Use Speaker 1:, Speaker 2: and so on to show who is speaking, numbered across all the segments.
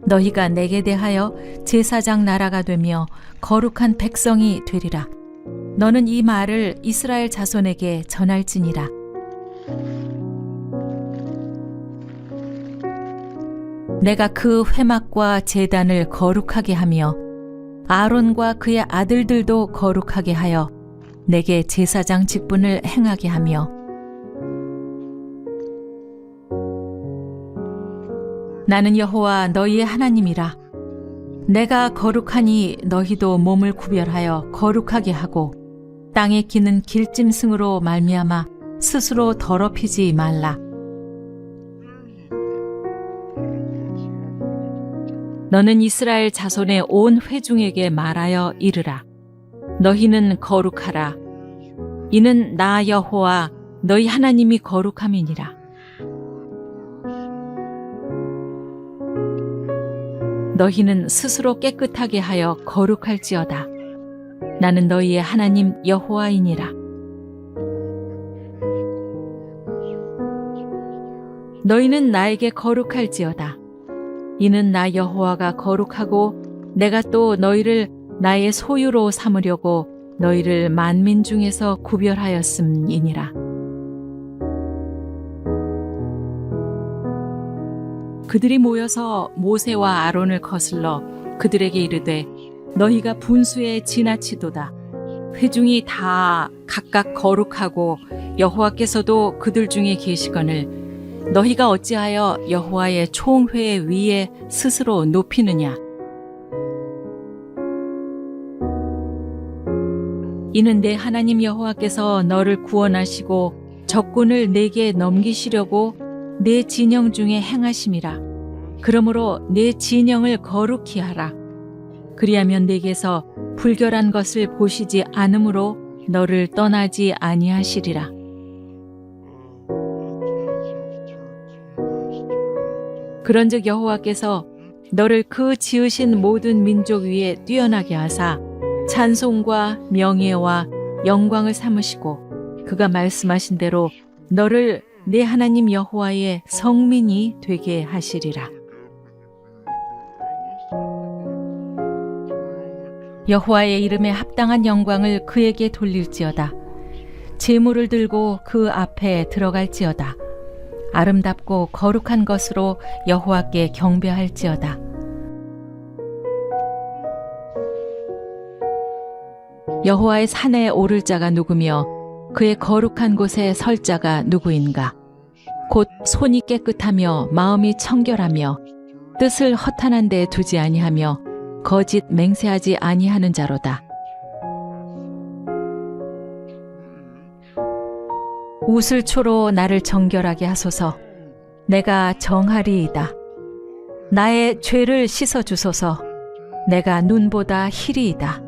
Speaker 1: 너희가 내게 대하여 제사장 나라가 되며 거룩한 백성이 되리라. 너는 이 말을 이스라엘 자손에게 전할지니라. 내가 그 회막과 제단을 거룩하게 하며 아론과 그의 아들들도 거룩하게 하여 내게 제사장 직분을 행하게 하며 나는 여호와 너희의 하나님이라. 내가 거룩하니 너희도 몸을 구별하여 거룩하게 하고 땅에 기는 길짐승으로 말미암아 스스로 더럽히지 말라. 너는 이스라엘 자손의 온 회중에게 말하여 이르라. 너희는 거룩하라. 이는 나 여호와 너희 하나님이 거룩함이니라. 너희는 스스로 깨끗하게 하여 거룩할지어다. 나는 너희의 하나님 여호와이니라. 너희는 나에게 거룩할지어다. 이는 나 여호와가 거룩하고 내가 또 너희를 나의 소유로 삼으려고 너희를 만민 중에서 구별하였음이니라. 그들이 모여서 모세와 아론을 거슬러 그들에게 이르되 너희가 분수에 지나치도다. 회중이 다 각각 거룩하고 여호와께서도 그들 중에 계시거늘 너희가 어찌하여 여호와의 총회 위에 스스로 높이느냐. 이는 내 하나님 여호와께서 너를 구원하시고 적군을 내게 넘기시려고 내 진영 중에 행하심이라. 그러므로 내 진영을 거룩히 하라. 그리하면 내게서 불결한 것을 보시지 않으므로 너를 떠나지 아니하시리라. 그런즉 여호와께서 너를 그 지으신 모든 민족 위에 뛰어나게 하사 찬송과 명예와 영광을 삼으시고 그가 말씀하신 대로 너를 내 하나님 여호와의 성민이 되게 하시리라. 여호와의 이름에 합당한 영광을 그에게 돌릴지어다. 제물을 들고 그 앞에 들어갈지어다. 아름답고 거룩한 것으로 여호와께 경배할지어다. 여호와의 산에 오를 자가 누구며 그의 거룩한 곳에 설 자가 누구인가? 곧 손이 깨끗하며 마음이 청결하며 뜻을 허탄한 데 두지 아니하며 거짓 맹세하지 아니하는 자로다. 우슬초로 나를 정결하게 하소서. 내가 정하리이다. 나의 죄를 씻어 주소서. 내가 눈보다 희리이다.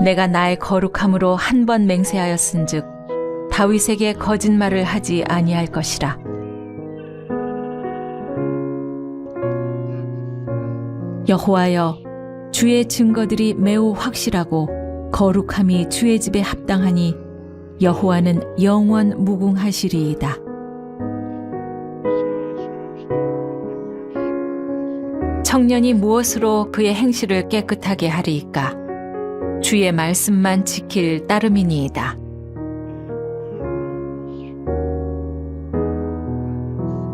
Speaker 1: 내가 나의 거룩함으로 한 번 맹세하였은즉 다윗에게 거짓말을 하지 아니할 것이라. 여호와여, 주의 증거들이 매우 확실하고 거룩함이 주의 집에 합당하니 여호와는 영원 무궁하시리이다. 청년이 무엇으로 그의 행실을 깨끗하게 하리이까? 주의 말씀만 지킬 따름이니이다.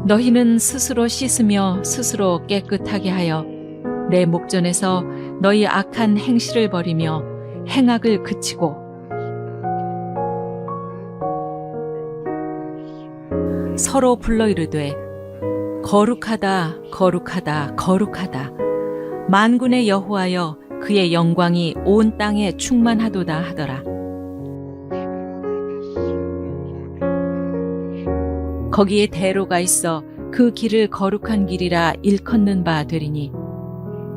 Speaker 1: 너희는 스스로 씻으며 스스로 깨끗하게 하여 내 목전에서 너희 악한 행실을 버리며 행악을 그치고 서로 불러 이르되 거룩하다 거룩하다 거룩하다. 만군의 여호와여, 그의 영광이 온 땅에 충만하도다 하더라. 거기에 대로가 있어 그 길을 거룩한 길이라 일컫는 바 되리니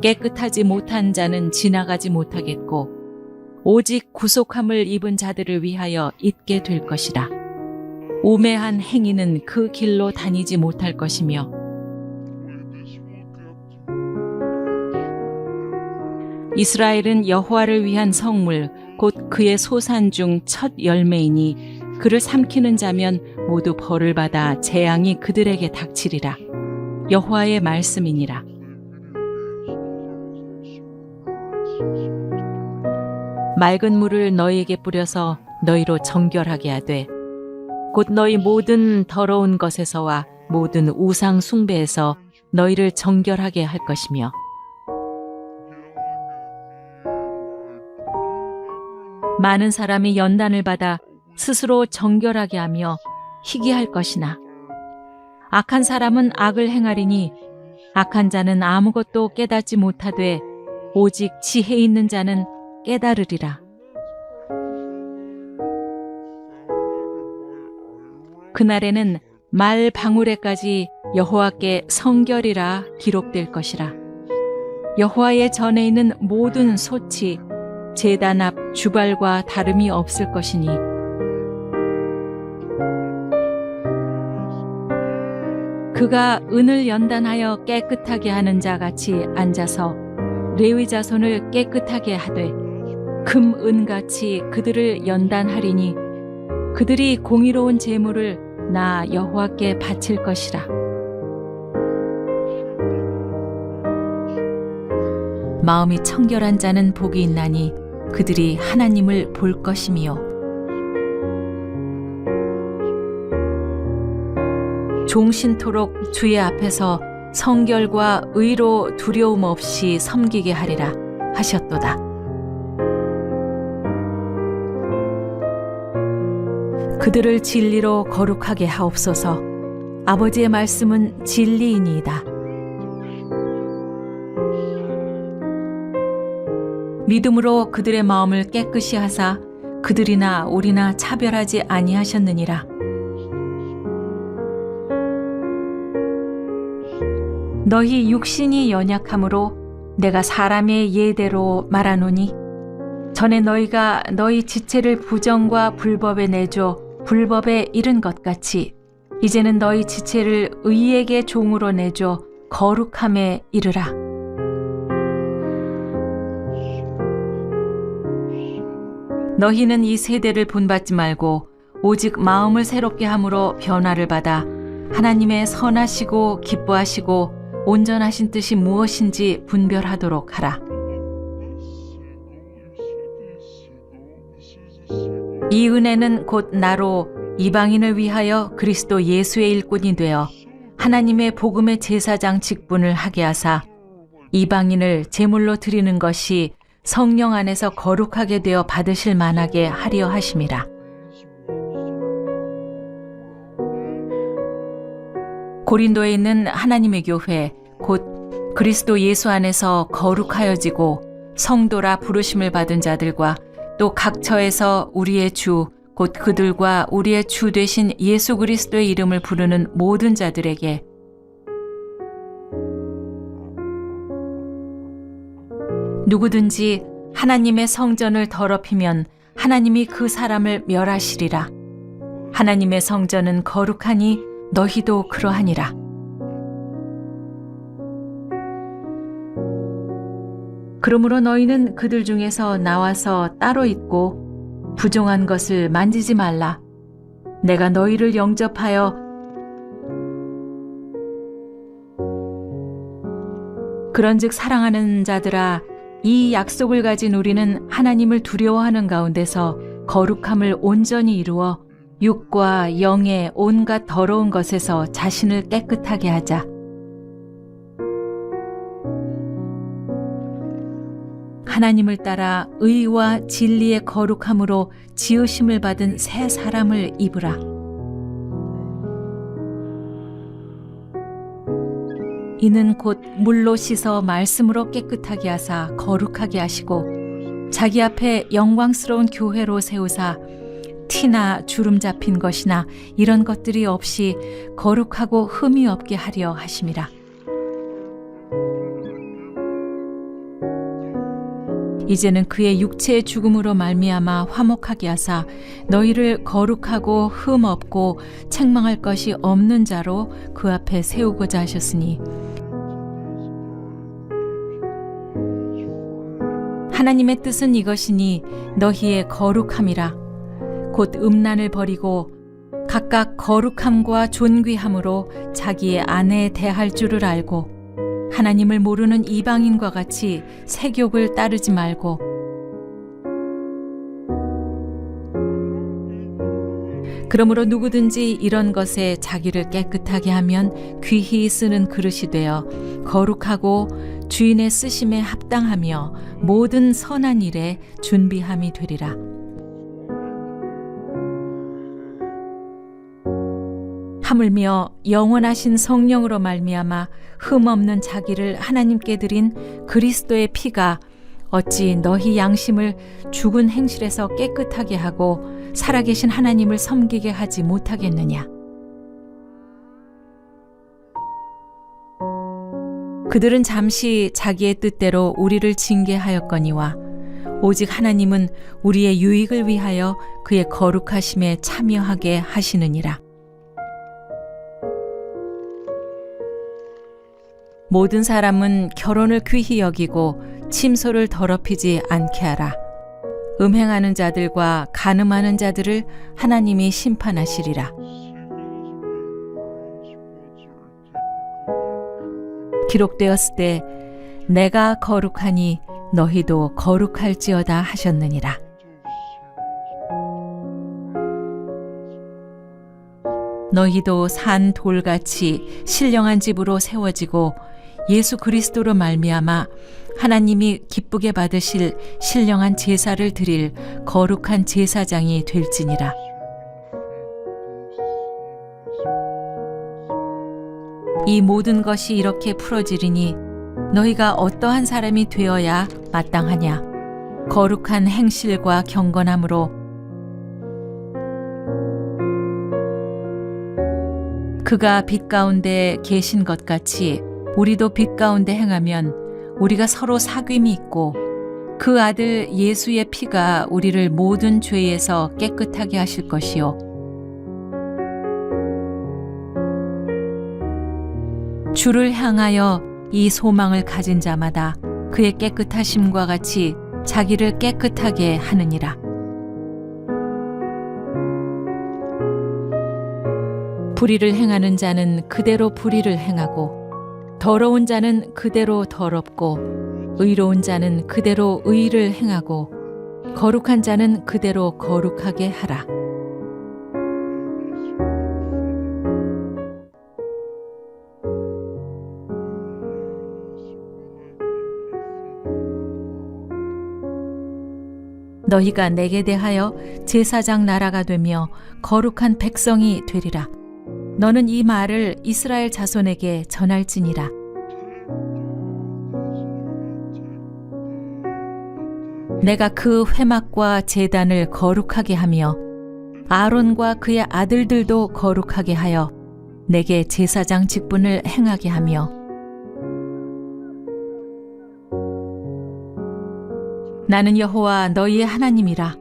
Speaker 1: 깨끗하지 못한 자는 지나가지 못하겠고 오직 구속함을 입은 자들을 위하여 있게 될 것이라. 우매한 행위는 그 길로 다니지 못할 것이며 이스라엘은 여호와를 위한 성물 곧 그의 소산 중 첫 열매이니 그를 삼키는 자면 모두 벌을 받아 재앙이 그들에게 닥치리라. 여호와의 말씀이니라. 맑은 물을 너희에게 뿌려서 너희로 정결하게 하되 곧 너희 모든 더러운 것에서와 모든 우상 숭배에서 너희를 정결하게 할 것이며 많은 사람이 연단을 받아 스스로 정결하게 하며 희귀할 것이나 악한 사람은 악을 행하리니 악한 자는 아무것도 깨닫지 못하되 오직 지혜 있는 자는 깨달으리라. 그날에는 말 방울에까지 여호와께 성결이라 기록될 것이라. 여호와의 전에 있는 모든 소치 제단 앞 주발과 다름이 없을 것이니 그가 은을 연단하여 깨끗하게 하는 자 같이 앉아서 레위 자손을 깨끗하게 하되 금 은같이 그들을 연단하리니 그들이 공의로운 제물을 나 여호와께 바칠 것이라. 마음이 청결한 자는 복이 있나니 그들이 하나님을 볼 것이며 종신토록 주의 앞에서 성결과 의로 두려움 없이 섬기게 하리라 하셨도다. 그들을 진리로 거룩하게 하옵소서. 아버지의 말씀은 진리이니이다. 믿음으로 그들의 마음을 깨끗이 하사 그들이나 우리나 차별하지 아니하셨느니라. 너희 육신이 연약함으로 내가 사람의 예대로 말하노니 전에 너희가 너희 지체를 부정과 불법에 내줘 불법에 이른 것 같이 이제는 너희 지체를 의에게 종으로 내줘 거룩함에 이르라. 너희는 이 세대를 본받지 말고 오직 마음을 새롭게 함으로 변화를 받아 하나님의 선하시고 기뻐하시고 온전하신 뜻이 무엇인지 분별하도록 하라. 이 은혜는 곧 나로 이방인을 위하여 그리스도 예수의 일꾼이 되어 하나님의 복음의 제사장 직분을 하게 하사 이방인을 제물로 드리는 것이 성령 안에서 거룩하게 되어 받으실 만하게 하려 하심이라. 고린도에 있는 하나님의 교회 곧 그리스도 예수 안에서 거룩하여지고 성도라 부르심을 받은 자들과 또 각 처에서 우리의 주 곧 그들과 우리의 주 되신 예수 그리스도의 이름을 부르는 모든 자들에게 누구든지 하나님의 성전을 더럽히면 하나님이 그 사람을 멸하시리라. 하나님의 성전은 거룩하니 너희도 그러하니라. 그러므로 너희는 그들 중에서 나와서 따로 있고 부정한 것을 만지지 말라. 내가 너희를 영접하여 그런즉 사랑하는 자들아 이 약속을 가진 우리는 하나님을 두려워하는 가운데서 거룩함을 온전히 이루어 육과 영의 온갖 더러운 것에서 자신을 깨끗하게 하자. 하나님을 따라 의와 진리의 거룩함으로 지으심을 받은 새 사람을 입으라. 이는 곧 물로 씻어 말씀으로 깨끗하게 하사 거룩하게 하시고 자기 앞에 영광스러운 교회로 세우사 티나 주름 잡힌 것이나 이런 것들이 없이 거룩하고 흠이 없게 하려 하심이라. 이제는 그의 육체의 죽음으로 말미암아 화목하게 하사 너희를 거룩하고 흠 없고 책망할 것이 없는 자로 그 앞에 세우고자 하셨으니 하나님의 뜻은 이것이니 너희의 거룩함이라. 곧 음란을 버리고 각각 거룩함과 존귀함으로 자기의 아내에 대할 줄을 알고 하나님을 모르는 이방인과 같이 세욕을 따르지 말고 그러므로 누구든지 이런 것에 자기를 깨끗하게 하면 귀히 쓰는 그릇이 되어 거룩하고 주인의 쓰심에 합당하며 모든 선한 일에 준비함이 되리라. 하물며 영원하신 성령으로 말미암아 흠없는 자기를 하나님께 드린 그리스도의 피가 어찌 너희 양심을 죽은 행실에서 깨끗하게 하고 살아계신 하나님을 섬기게 하지 못하겠느냐. 그들은 잠시 자기의 뜻대로 우리를 징계하였거니와 오직 하나님은 우리의 유익을 위하여 그의 거룩하심에 참여하게 하시느니라. 모든 사람은 결혼을 귀히 여기고 침소를 더럽히지 않게 하라. 음행하는 자들과 간음하는 자들을 하나님이 심판하시리라. 기록되었을 때 내가 거룩하니 너희도 거룩할지어다 하셨느니라. 너희도 산 돌같이 신령한 집으로 세워지고 예수 그리스도로 말미암아 하나님이 기쁘게 받으실 신령한 제사를 드릴 거룩한 제사장이 될지니라. 이 모든 것이 이렇게 풀어지리니 너희가 어떠한 사람이 되어야 마땅하냐. 거룩한 행실과 경건함으로 그가 빛 가운데 계신 것 같이 우리도 빛 가운데 행하면 우리가 서로 사귐이 있고 그 아들 예수의 피가 우리를 모든 죄에서 깨끗하게 하실 것이요 주를 향하여 이 소망을 가진 자마다 그의 깨끗하심과 같이 자기를 깨끗하게 하느니라. 불의를 행하는 자는 그대로 불의를 행하고 더러운 자는 그대로 더럽고 의로운 자는 그대로 의를 행하고 거룩한 자는 그대로 거룩하게 하라. 너희가 내게 대하여 제사장 나라가 되며 거룩한 백성이 되리라. 너는 이 말을 이스라엘 자손에게 전할지니라. 내가 그 회막과 제단을 거룩하게 하며 아론과 그의 아들들도 거룩하게 하여 내게 제사장 직분을 행하게 하며 나는 여호와 너희의 하나님이라.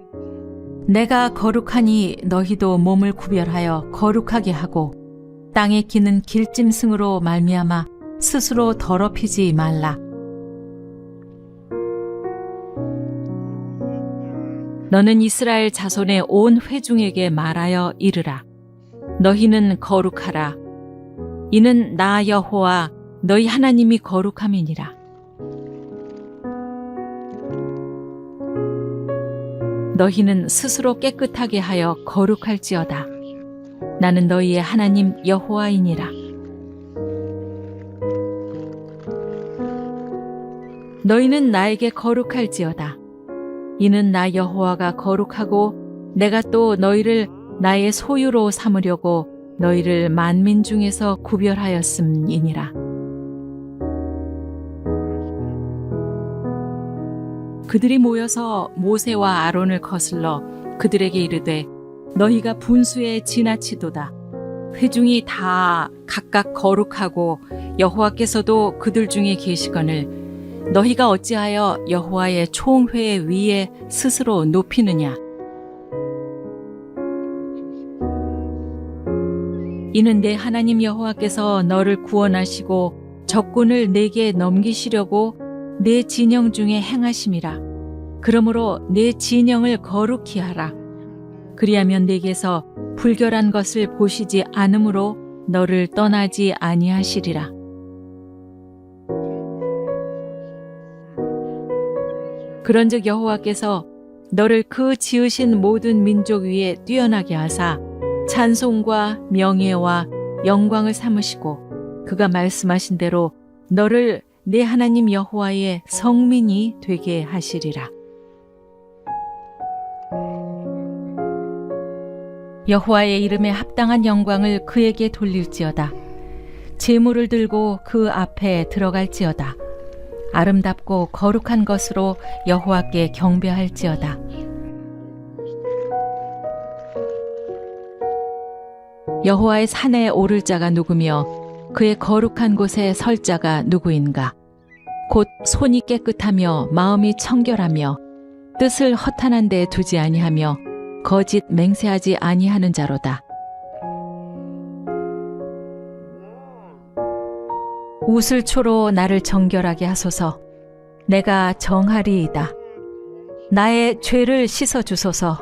Speaker 1: 내가 거룩하니 너희도 몸을 구별하여 거룩하게 하고 땅에 기는 길짐승으로 말미암아 스스로 더럽히지 말라. 너는 이스라엘 자손의 온 회중에게 말하여 이르라. 너희는 거룩하라. 이는 나 여호와 너희 하나님이 거룩함이니라. 너희는 스스로 깨끗하게 하여 거룩할지어다. 나는 너희의 하나님 여호와이니라. 너희는 나에게 거룩할지어다. 이는 나 여호와가 거룩하고 내가 또 너희를 나의 소유로 삼으려고 너희를 만민 중에서 구별하였음이니라. 그들이 모여서 모세와 아론을 거슬러 그들에게 이르되 너희가 분수에 지나치도다. 회중이 다 각각 거룩하고 여호와께서도 그들 중에 계시거늘 너희가 어찌하여 여호와의 총회 위에 스스로 높이느냐. 이는 내 하나님 여호와께서 너를 구원하시고 적군을 내게 넘기시려고 내 진영 중에 행하심이라. 그러므로 내 진영을 거룩히 하라. 그리하면 내게서 불결한 것을 보시지 않으므로 너를 떠나지 아니하시리라. 그런즉 여호와께서 너를 그 지으신 모든 민족 위에 뛰어나게 하사 찬송과 명예와 영광을 삼으시고 그가 말씀하신 대로 너를 내 하나님 여호와의 성민이 되게 하시리라. 여호와의 이름에 합당한 영광을 그에게 돌릴지어다. 제물을 들고 그 앞에 들어갈지어다. 아름답고 거룩한 것으로 여호와께 경배할지어다. 여호와의 산에 오를 자가 누구며 그의 거룩한 곳에 설 자가 누구인가? 곧 손이 깨끗하며 마음이 청결하며 뜻을 허탄한 데 두지 아니하며 거짓 맹세하지 아니하는 자로다. 우슬초로 나를 정결하게 하소서. 내가 정하리이다. 나의 죄를 씻어 주소서.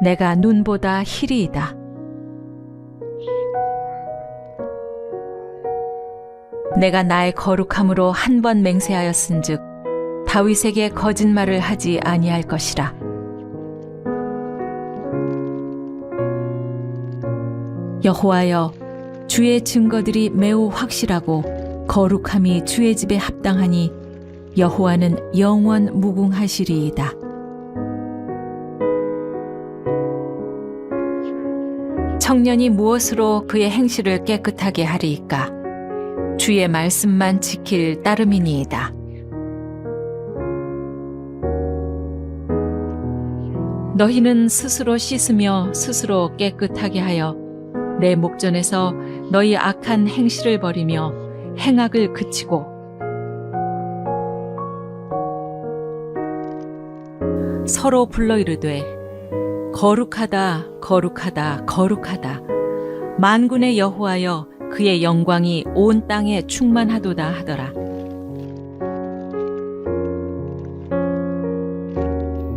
Speaker 1: 내가 눈보다 희리이다. 내가 나의 거룩함으로 한 번 맹세하였은즉 다윗에게 거짓말을 하지 아니할 것이라. 여호와여, 주의 증거들이 매우 확실하고 거룩함이 주의 집에 합당하니 여호와는 영원 무궁하시리이다. 청년이 무엇으로 그의 행실을 깨끗하게 하리이까? 주의 말씀만 지킬 따름이니이다. 너희는 스스로 씻으며 스스로 깨끗하게 하여 내 목전에서 너희 악한 행실을 버리며 행악을 그치고 서로 불러 이르되 거룩하다 거룩하다 거룩하다 만군의 여호와여 그의 영광이 온 땅에 충만하도다 하더라.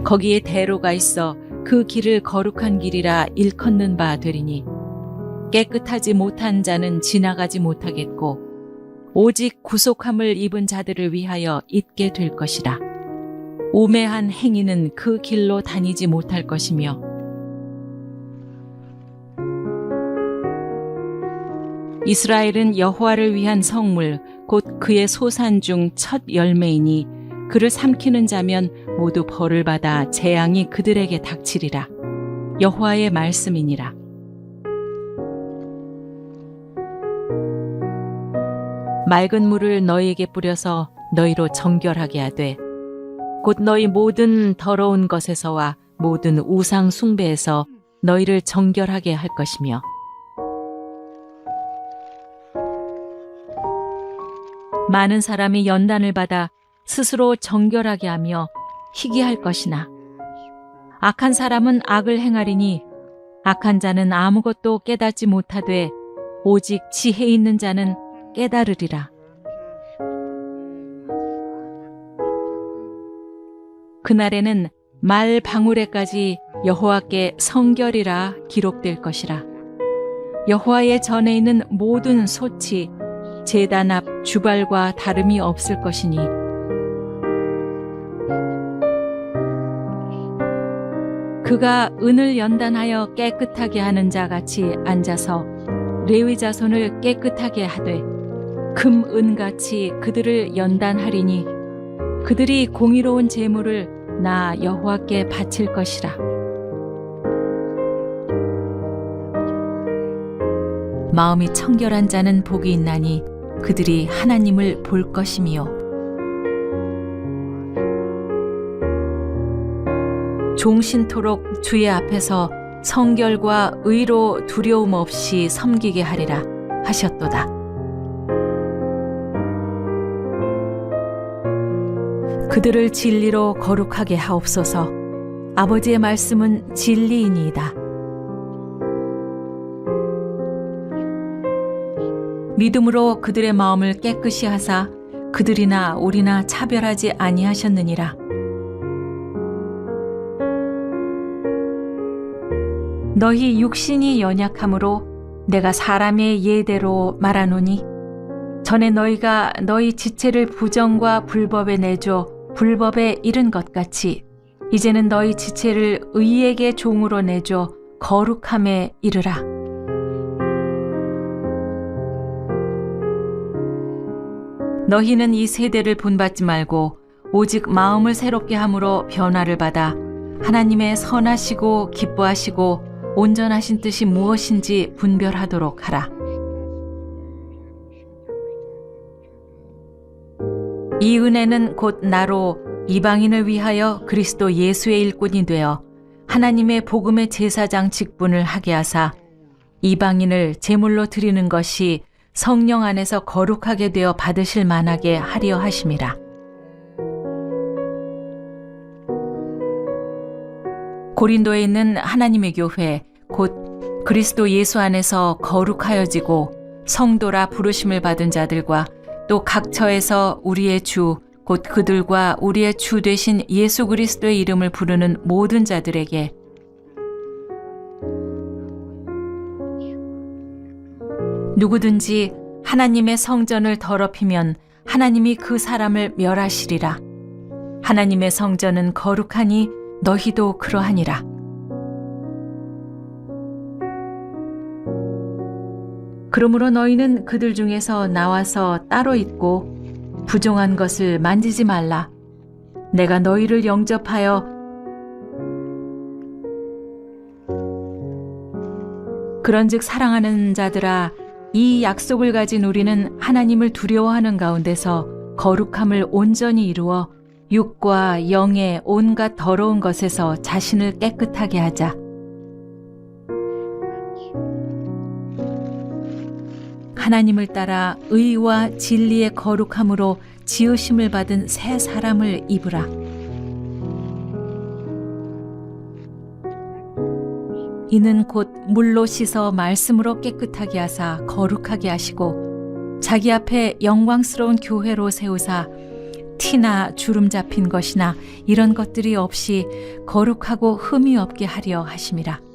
Speaker 1: 거기에 대로가 있어 그 길을 거룩한 길이라 일컫는 바 되리니 깨끗하지 못한 자는 지나가지 못하겠고 오직 구속함을 입은 자들을 위하여 있게 될 것이라. 우매한 행위는 그 길로 다니지 못할 것이며 이스라엘은 여호와를 위한 성물 곧 그의 소산 중 첫 열매이니 그를 삼키는 자면 모두 벌을 받아 재앙이 그들에게 닥치리라. 여호와의 말씀이니라. 맑은 물을 너희에게 뿌려서 너희로 정결하게 하되 곧 너희 모든 더러운 것에서와 모든 우상 숭배에서 너희를 정결하게 할 것이며 많은 사람이 연단을 받아 스스로 정결하게 하며 희귀할 것이나 악한 사람은 악을 행하리니 악한 자는 아무것도 깨닫지 못하되 오직 지혜 있는 자는 깨달으리라. 그날에는 말 방울에까지 여호와께 성결이라 기록될 것이라. 여호와의 전에 있는 모든 솥이 제단 앞 주발과 다름이 없을 것이니 그가 은을 연단하여 깨끗하게 하는 자 같이 앉아서 레위 자손을 깨끗하게 하되 금 은같이 그들을 연단하리니 그들이 공의로운 제물을 나 여호와께 바칠 것이라. 마음이 청결한 자는 복이 있나니 그들이 하나님을 볼 것이미요. 종신토록 주의 앞에서 성결과 의로 두려움 없이 섬기게 하리라 하셨도다. 그들을 진리로 거룩하게 하옵소서. 아버지의 말씀은 진리이니이다. 믿음으로 그들의 마음을 깨끗이 하사 그들이나 우리나 차별하지 아니하셨느니라. 너희 육신이 연약함으로 내가 사람의 예대로 말하노니 전에 너희가 너희 지체를 부정과 불법에 내줘 불법에 이른 것 같이 이제는 너희 지체를 의에게 종으로 내줘 거룩함에 이르라. 너희는 이 세대를 본받지 말고 오직 마음을 새롭게 함으로 변화를 받아 하나님의 선하시고 기뻐하시고 온전하신 뜻이 무엇인지 분별하도록 하라. 이 은혜는 곧 나로 이방인을 위하여 그리스도 예수의 일꾼이 되어 하나님의 복음의 제사장 직분을 하게 하사 이방인을 제물로 드리는 것이 성령 안에서 거룩하게 되어 받으실 만하게 하려 하심이라. 고린도에 있는 하나님의 교회 곧 그리스도 예수 안에서 거룩하여지고 성도라 부르심을 받은 자들과 또 각 처에서 우리의 주 곧 그들과 우리의 주 되신 예수 그리스도의 이름을 부르는 모든 자들에게 누구든지 하나님의 성전을 더럽히면 하나님이 그 사람을 멸하시리라. 하나님의 성전은 거룩하니 너희도 그러하니라. 그러므로 너희는 그들 중에서 나와서 따로 있고 부정한 것을 만지지 말라. 내가 너희를 영접하여 그런즉 사랑하는 자들아 이 약속을 가진 우리는 하나님을 두려워하는 가운데서 거룩함을 온전히 이루어 육과 영의 온갖 더러운 것에서 자신을 깨끗하게 하자. 하나님을 따라 의와 진리의 거룩함으로 지으심을 받은 새 사람을 입으라. 이는 곧 물로 씻어 말씀으로 깨끗하게 하사 거룩하게 하시고 자기 앞에 영광스러운 교회로 세우사 티나 주름 잡힌 것이나 이런 것들이 없이 거룩하고 흠이 없게 하려 하심이라.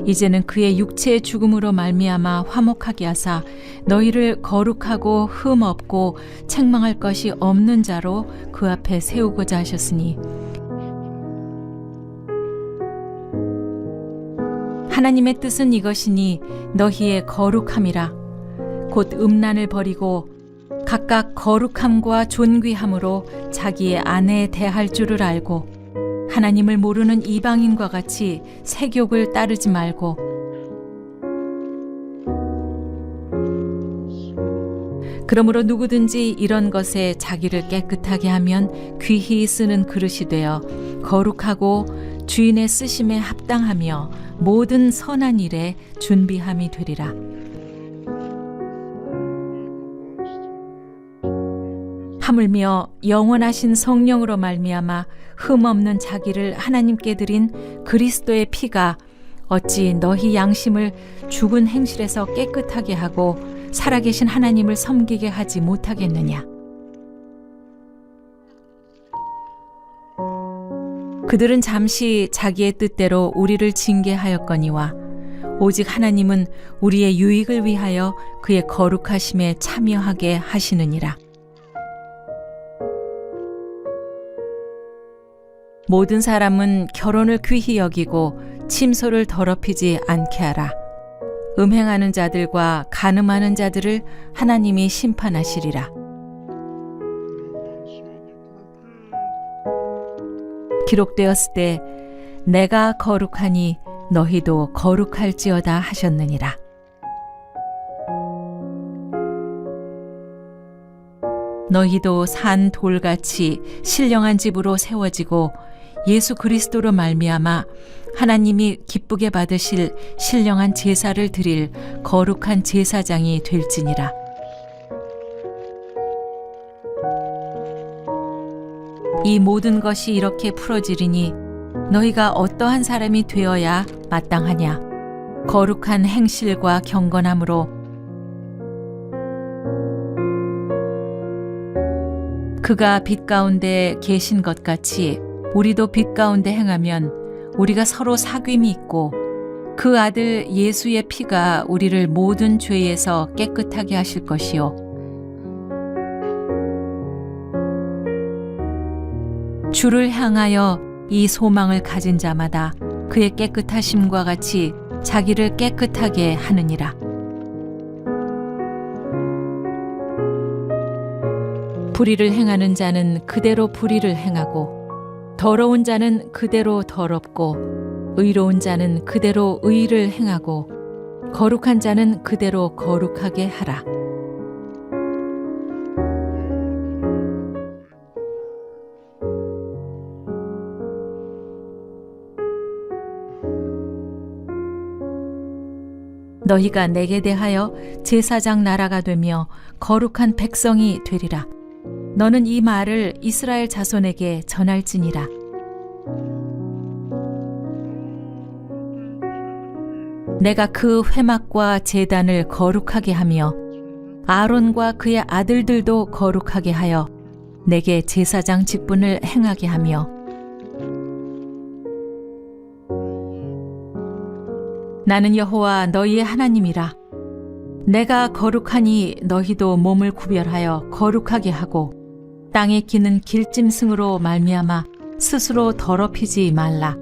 Speaker 1: 이제는 그의 육체의 죽음으로 말미암아 화목하게 하사 너희를 거룩하고 흠 없고 책망할 것이 없는 자로 그 앞에 세우고자 하셨으니 하나님의 뜻은 이것이니 너희의 거룩함이라. 곧 음란을 버리고 각각 거룩함과 존귀함으로 자기의 아내에 대할 줄을 알고 하나님을 모르는 이방인과 같이 세욕을 따르지 말고 그러므로 누구든지 이런 것에 자기를 깨끗하게 하면 귀히 쓰는 그릇이 되어 거룩하고 주인의 쓰심에 합당하며 모든 선한 일에 준비함이 되리라. 하물며 영원하신 성령으로 말미암아 흠없는 자기를 하나님께 드린 그리스도의 피가 어찌 너희 양심을 죽은 행실에서 깨끗하게 하고 살아계신 하나님을 섬기게 하지 못하겠느냐. 그들은 잠시 자기의 뜻대로 우리를 징계하였거니와 오직 하나님은 우리의 유익을 위하여 그의 거룩하심에 참여하게 하시느니라. 모든 사람은 결혼을 귀히 여기고 침소를 더럽히지 않게 하라. 음행하는 자들과 간음하는 자들을 하나님이 심판하시리라. 기록되었을 때 내가 거룩하니 너희도 거룩할지어다 하셨느니라. 너희도 산 돌같이 신령한 집으로 세워지고 예수 그리스도로 말미암아 하나님이 기쁘게 받으실 신령한 제사를 드릴 거룩한 제사장이 될지니라. 이 모든 것이 이렇게 풀어지리니 너희가 어떠한 사람이 되어야 마땅하냐. 거룩한 행실과 경건함으로 그가 빛 가운데 계신 것 같이 우리도 빛 가운데 행하면 우리가 서로 사귐이 있고 그 아들 예수의 피가 우리를 모든 죄에서 깨끗하게 하실 것이요 주를 향하여 이 소망을 가진 자마다 그의 깨끗하심과 같이 자기를 깨끗하게 하느니라. 불의를 행하는 자는 그대로 불의를 행하고 더러운 자는 그대로 더럽고 의로운 자는 그대로 의를 행하고 거룩한 자는 그대로 거룩하게 하라. 너희가 내게 대하여 제사장 나라가 되며 거룩한 백성이 되리라. 너는 이 말을 이스라엘 자손에게 전할지니라. 내가 그 회막과 제단을 거룩하게 하며 아론과 그의 아들들도 거룩하게 하여 내게 제사장 직분을 행하게 하며 나는 여호와 너희의 하나님이라. 내가 거룩하니 너희도 몸을 구별하여 거룩하게 하고 땅에 기는 길짐승으로 말미암아 스스로 더럽히지 말라.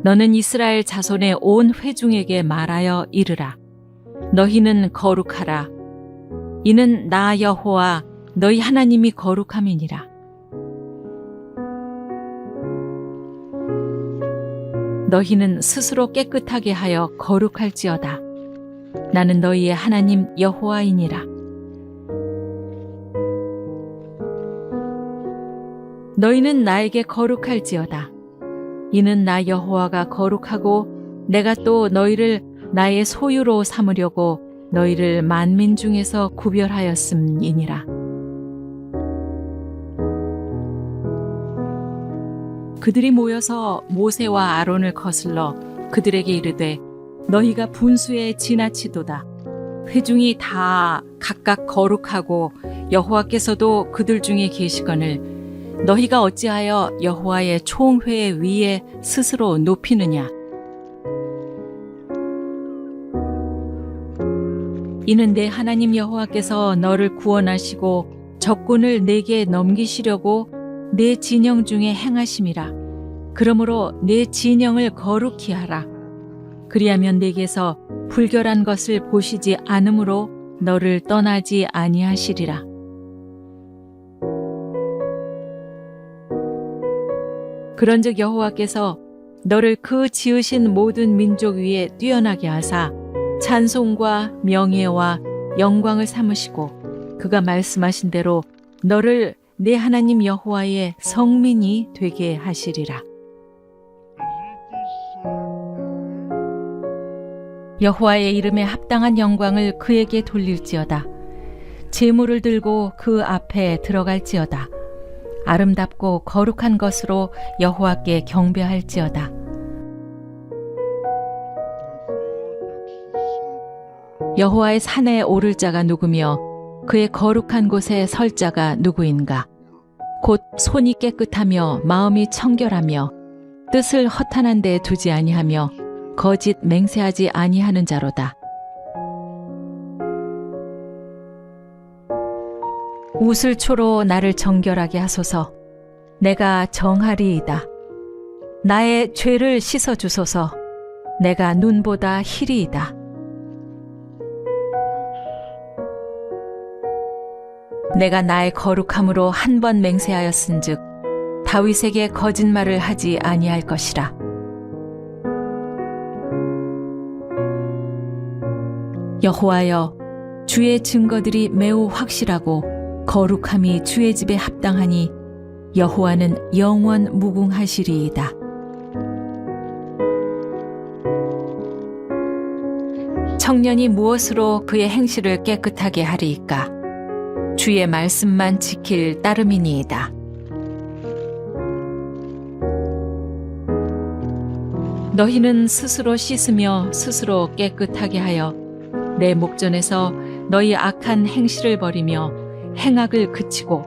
Speaker 1: 너는 이스라엘 자손의 온 회중에게 말하여 이르라. 너희는 거룩하라. 이는 나 여호와 너희 하나님이 거룩함이니라. 너희는 스스로 깨끗하게 하여 거룩할지어다. 나는 너희의 하나님 여호와이니라. 너희는 나에게 거룩할지어다. 이는 나 여호와가 거룩하고 내가 또 너희를 나의 소유로 삼으려고 너희를 만민 중에서 구별하였음이니라. 그들이 모여서 모세와 아론을 거슬러 그들에게 이르되 너희가 분수에 지나치도다. 회중이 다 각각 거룩하고 여호와께서도 그들 중에 계시거늘 너희가 어찌하여 여호와의 총회 위에 스스로 높이느냐. 이는 내 하나님 여호와께서 너를 구원하시고 적군을 내게 넘기시려고 내 진영 중에 행하심이라. 그러므로 내 진영을 거룩히 하라. 그리하면 내게서 불결한 것을 보시지 않으므로 너를 떠나지 아니하시리라. 그런즉 여호와께서 너를 그 지으신 모든 민족 위에 뛰어나게 하사 찬송과 명예와 영광을 삼으시고 그가 말씀하신 대로 너를 내 하나님 여호와의 성민이 되게 하시리라. 여호와의 이름에 합당한 영광을 그에게 돌릴지어다. 제물을 들고 그 앞에 들어갈지어다. 아름답고 거룩한 것으로 여호와께 경배할지어다. 여호와의 산에 오를 자가 누구며 그의 거룩한 곳에 설 자가 누구인가? 곧 손이 깨끗하며 마음이 청결하며 뜻을 허탄한 데 두지 아니하며 거짓 맹세하지 아니하는 자로다. 우슬초로 나를 정결하게 하소서. 내가 정하리이다. 나의 죄를 씻어 주소서. 내가 눈보다 희리이다. 내가 나의 거룩함으로 한 번 맹세하였은즉 다윗에게 거짓말을 하지 아니할 것이라. 여호와여, 주의 증거들이 매우 확실하고 거룩함이 주의 집에 합당하니 여호와는 영원 무궁하시리이다. 청년이 무엇으로 그의 행실을 깨끗하게 하리이까? 주의 말씀만 지킬 따름이니이다. 너희는 스스로 씻으며 스스로 깨끗하게 하여 내 목전에서 너희 악한 행실을 버리며 행악을 그치고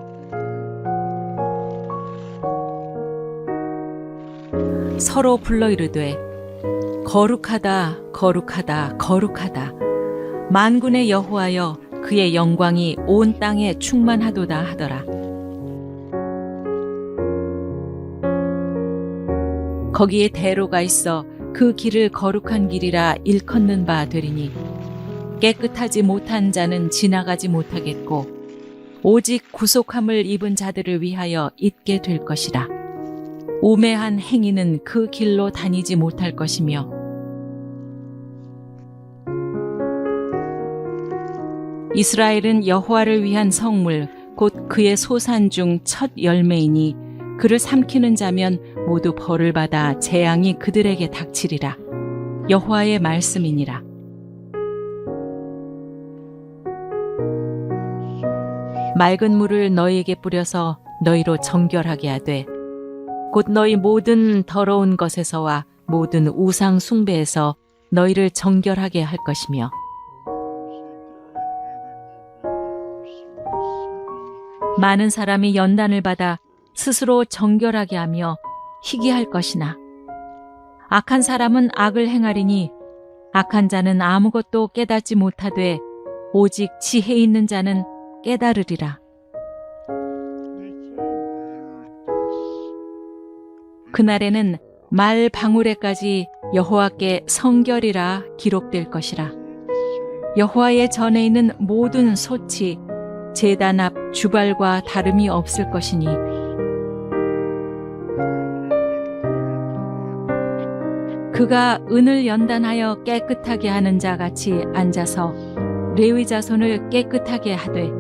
Speaker 1: 서로 불러 이르되 거룩하다 거룩하다 거룩하다 만군의 여호와여 그의 영광이 온 땅에 충만하도다 하더라. 거기에 대로가 있어 그 길을 거룩한 길이라 일컫는 바 되리니 깨끗하지 못한 자는 지나가지 못하겠고 오직 구속함을 입은 자들을 위하여 있게 될 것이라. 우매한 행위는 그 길로 다니지 못할 것이며 이스라엘은 여호와를 위한 성물 곧 그의 소산 중 첫 열매이니 그를 삼키는 자면 모두 벌을 받아 재앙이 그들에게 닥치리라. 여호와의 말씀이니라. 맑은 물을 너희에게 뿌려서 너희로 정결하게 하되 곧 너희 모든 더러운 것에서와 모든 우상 숭배에서 너희를 정결하게 할 것이며 많은 사람이 연단을 받아 스스로 정결하게 하며 희귀할 것이나 악한 사람은 악을 행하리니 악한 자는 아무것도 깨닫지 못하되 오직 지혜 있는 자는 깨달으리라. 그날에는 말 방울에까지 여호와께 성결이라 기록될 것이라. 여호와의 전에 있는 모든 소치 제단 앞 주발과 다름이 없을 것이니 그가 은을 연단하여 깨끗하게 하는 자 같이 앉아서 레위 자손을 깨끗하게 하되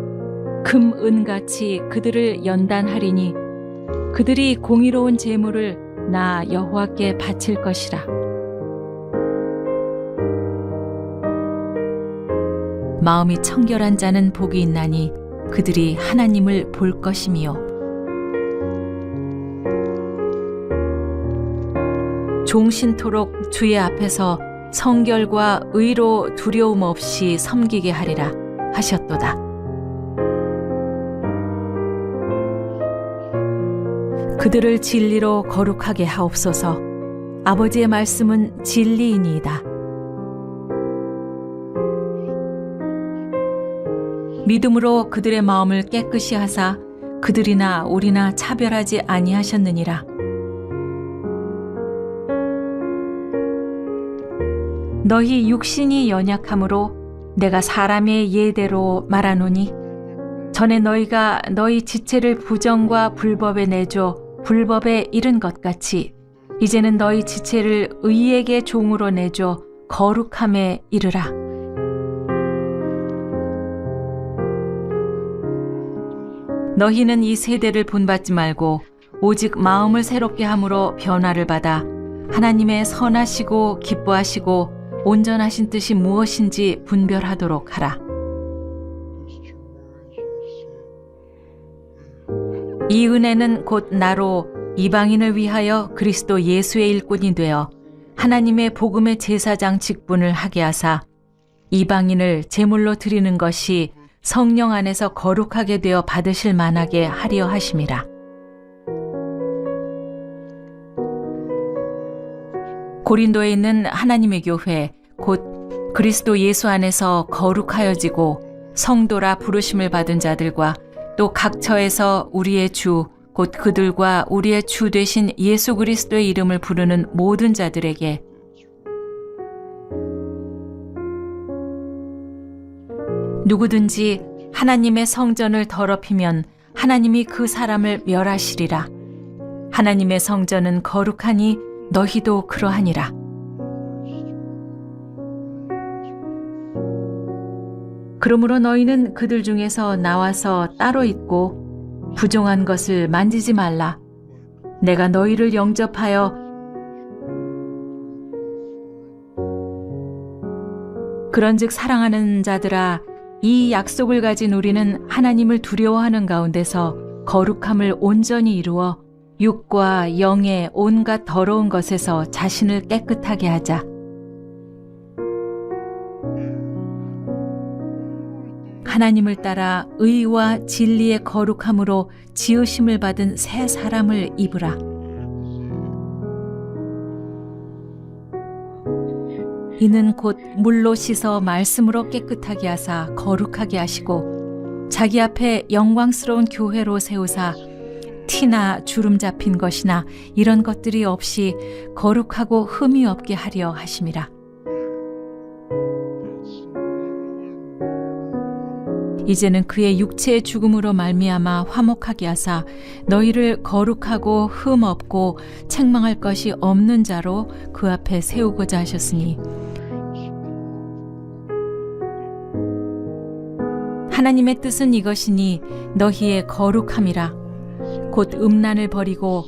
Speaker 1: 금 은같이 그들을 연단하리니 그들이 공의로운 제물을 나 여호와께 바칠 것이라. 마음이 청결한 자는 복이 있나니 그들이 하나님을 볼 것이미요. 종신토록 주의 앞에서 성결과 의로 두려움 없이 섬기게 하리라 하셨도다. 그들을 진리로 거룩하게 하옵소서. 아버지의 말씀은 진리이니이다. 믿음으로 그들의 마음을 깨끗이 하사 그들이나 우리나 차별하지 아니하셨느니라. 너희 육신이 연약함으로 내가 사람의 예대로 말하노니 전에 너희가 너희 지체를 부정과 불법에 내줘 불법에 이른 것 같이 이제는 너희 지체를 의에게 종으로 내줘 거룩함에 이르라. 너희는 이 세대를 본받지 말고 오직 마음을 새롭게 함으로 변화를 받아 하나님의 선하시고 기뻐하시고 온전하신 뜻이 무엇인지 분별하도록 하라. 이 은혜는 곧 나로 이방인을 위하여 그리스도 예수의 일꾼이 되어 하나님의 복음의 제사장 직분을 하게 하사 이방인을 제물로 드리는 것이 성령 안에서 거룩하게 되어 받으실 만하게 하려 하심이라. 고린도에 있는 하나님의 교회 곧 그리스도 예수 안에서 거룩하여지고 성도라 부르심을 받은 자들과 또 각 처에서 우리의 주 곧 그들과 우리의 주 되신 예수 그리스도의 이름을 부르는 모든 자들에게 누구든지 하나님의 성전을 더럽히면 하나님이 그 사람을 멸하시리라. 하나님의 성전은 거룩하니 너희도 그러하니라. 그러므로 너희는 그들 중에서 나와서 따로 있고 부정한 것을 만지지 말라. 내가 너희를 영접하여 그런즉 사랑하는 자들아 이 약속을 가진 우리는 하나님을 두려워하는 가운데서 거룩함을 온전히 이루어 육과 영의 온갖 더러운 것에서 자신을 깨끗하게 하자. 하나님을 따라 의와 진리의 거룩함으로 지으심을 받은 새 사람을 입으라. 이는 곧 물로 씻어 말씀으로 깨끗하게 하사 거룩하게 하시고 자기 앞에 영광스러운 교회로 세우사 티나 주름 잡힌 것이나 이런 것들이 없이 거룩하고 흠이 없게 하려 하심이라. 이제는 그의 육체의 죽음으로 말미암아 화목하게 하사 너희를 거룩하고 흠 없고 책망할 것이 없는 자로 그 앞에 세우고자 하셨으니 하나님의 뜻은 이것이니 너희의 거룩함이라. 곧 음란을 버리고